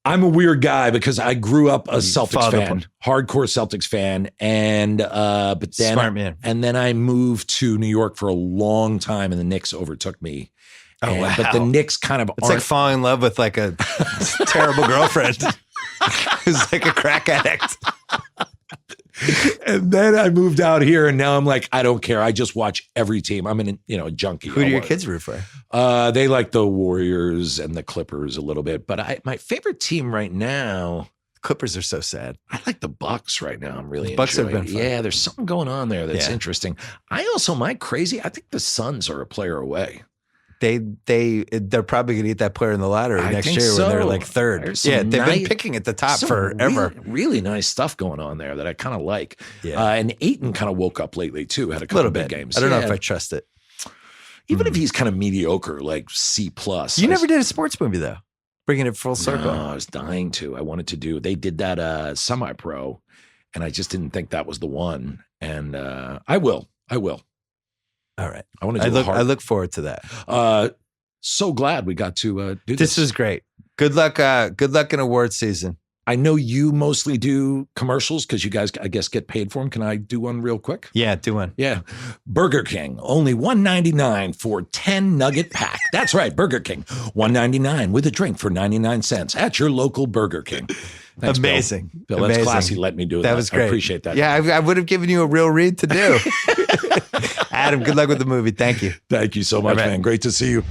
I'm a weird guy because I grew up a Celtics followed up fan, on- hardcore Celtics fan, and but then Smart man. and then I moved to New York for a long time, and the Knicks overtook me. Oh, And- wow. But the Knicks kind of It's like aren't. falling in love with like a terrible girlfriend who's like a crack addict. And then I moved out here, and now I'm like, I don't care. I just watch every team. I'm a junkie. Who do I your want- kids root for? They like the Warriors and the Clippers a little bit, but my favorite team right now, Clippers are so sad. I like the Bucks right now. I'm really Bucks have enjoying been it. fun. Yeah, there's something going on there that's Yeah. interesting. I think the Suns are a player away. They're probably gonna eat that player in the lottery I next think year when they're so. like third. There's some Yeah, they've been nice- picking at the top Some forever. Really nice stuff going on there that I kind of like. Yeah. And Ayton kind of woke up lately too. Had a A couple little big bit. games. I don't know Yeah. if I trust it. Even if he's kind of mediocre, like C+. You never did a sports movie though. Bringing it full circle. No, I was dying to. I wanted to do. They did that semi-pro, and I just didn't think that was the one. And I will. All right. I want to do I look forward to that. So glad we got to do This was great. Good luck. Good luck in awards season. I know you mostly do commercials because you guys, I guess, get paid for them. Can I do one real quick? Yeah, do one. Yeah. Burger King, only $1.99 for 10 nugget pack. That's right, Burger King, $1.99 with a drink for 99 cents at your local Burger King. Thanks, Bill. Amazing. Bill, that's Amazing. classy. Let me do that. That was great. I appreciate that. Yeah, I would have given you a real read to do. Adam, good luck with the movie. Thank you. Thank you so much, All right. man. Great to see you.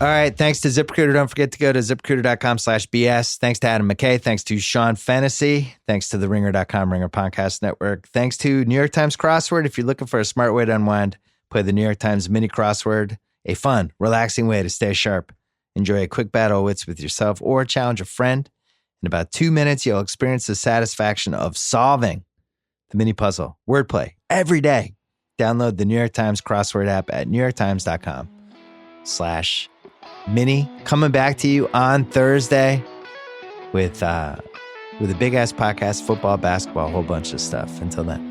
All right. Thanks to ZipRecruiter. Don't forget to go to ziprecruiter.com/BS. Thanks to Adam McKay. Thanks to Sean Fennessey. Thanks to the Ringer.com Ringer Podcast Network. Thanks to New York Times Crossword. If you're looking for a smart way to unwind, play the New York Times mini crossword, a fun, relaxing way to stay sharp. Enjoy a quick battle of wits with yourself or challenge a friend. In about 2 minutes, you'll experience the satisfaction of solving the mini puzzle, wordplay, every day. Download the New York Times Crossword app at newyorktimes.com/mini. Coming back to you on Thursday with a big ass podcast, football, basketball, a whole bunch of stuff. Until then.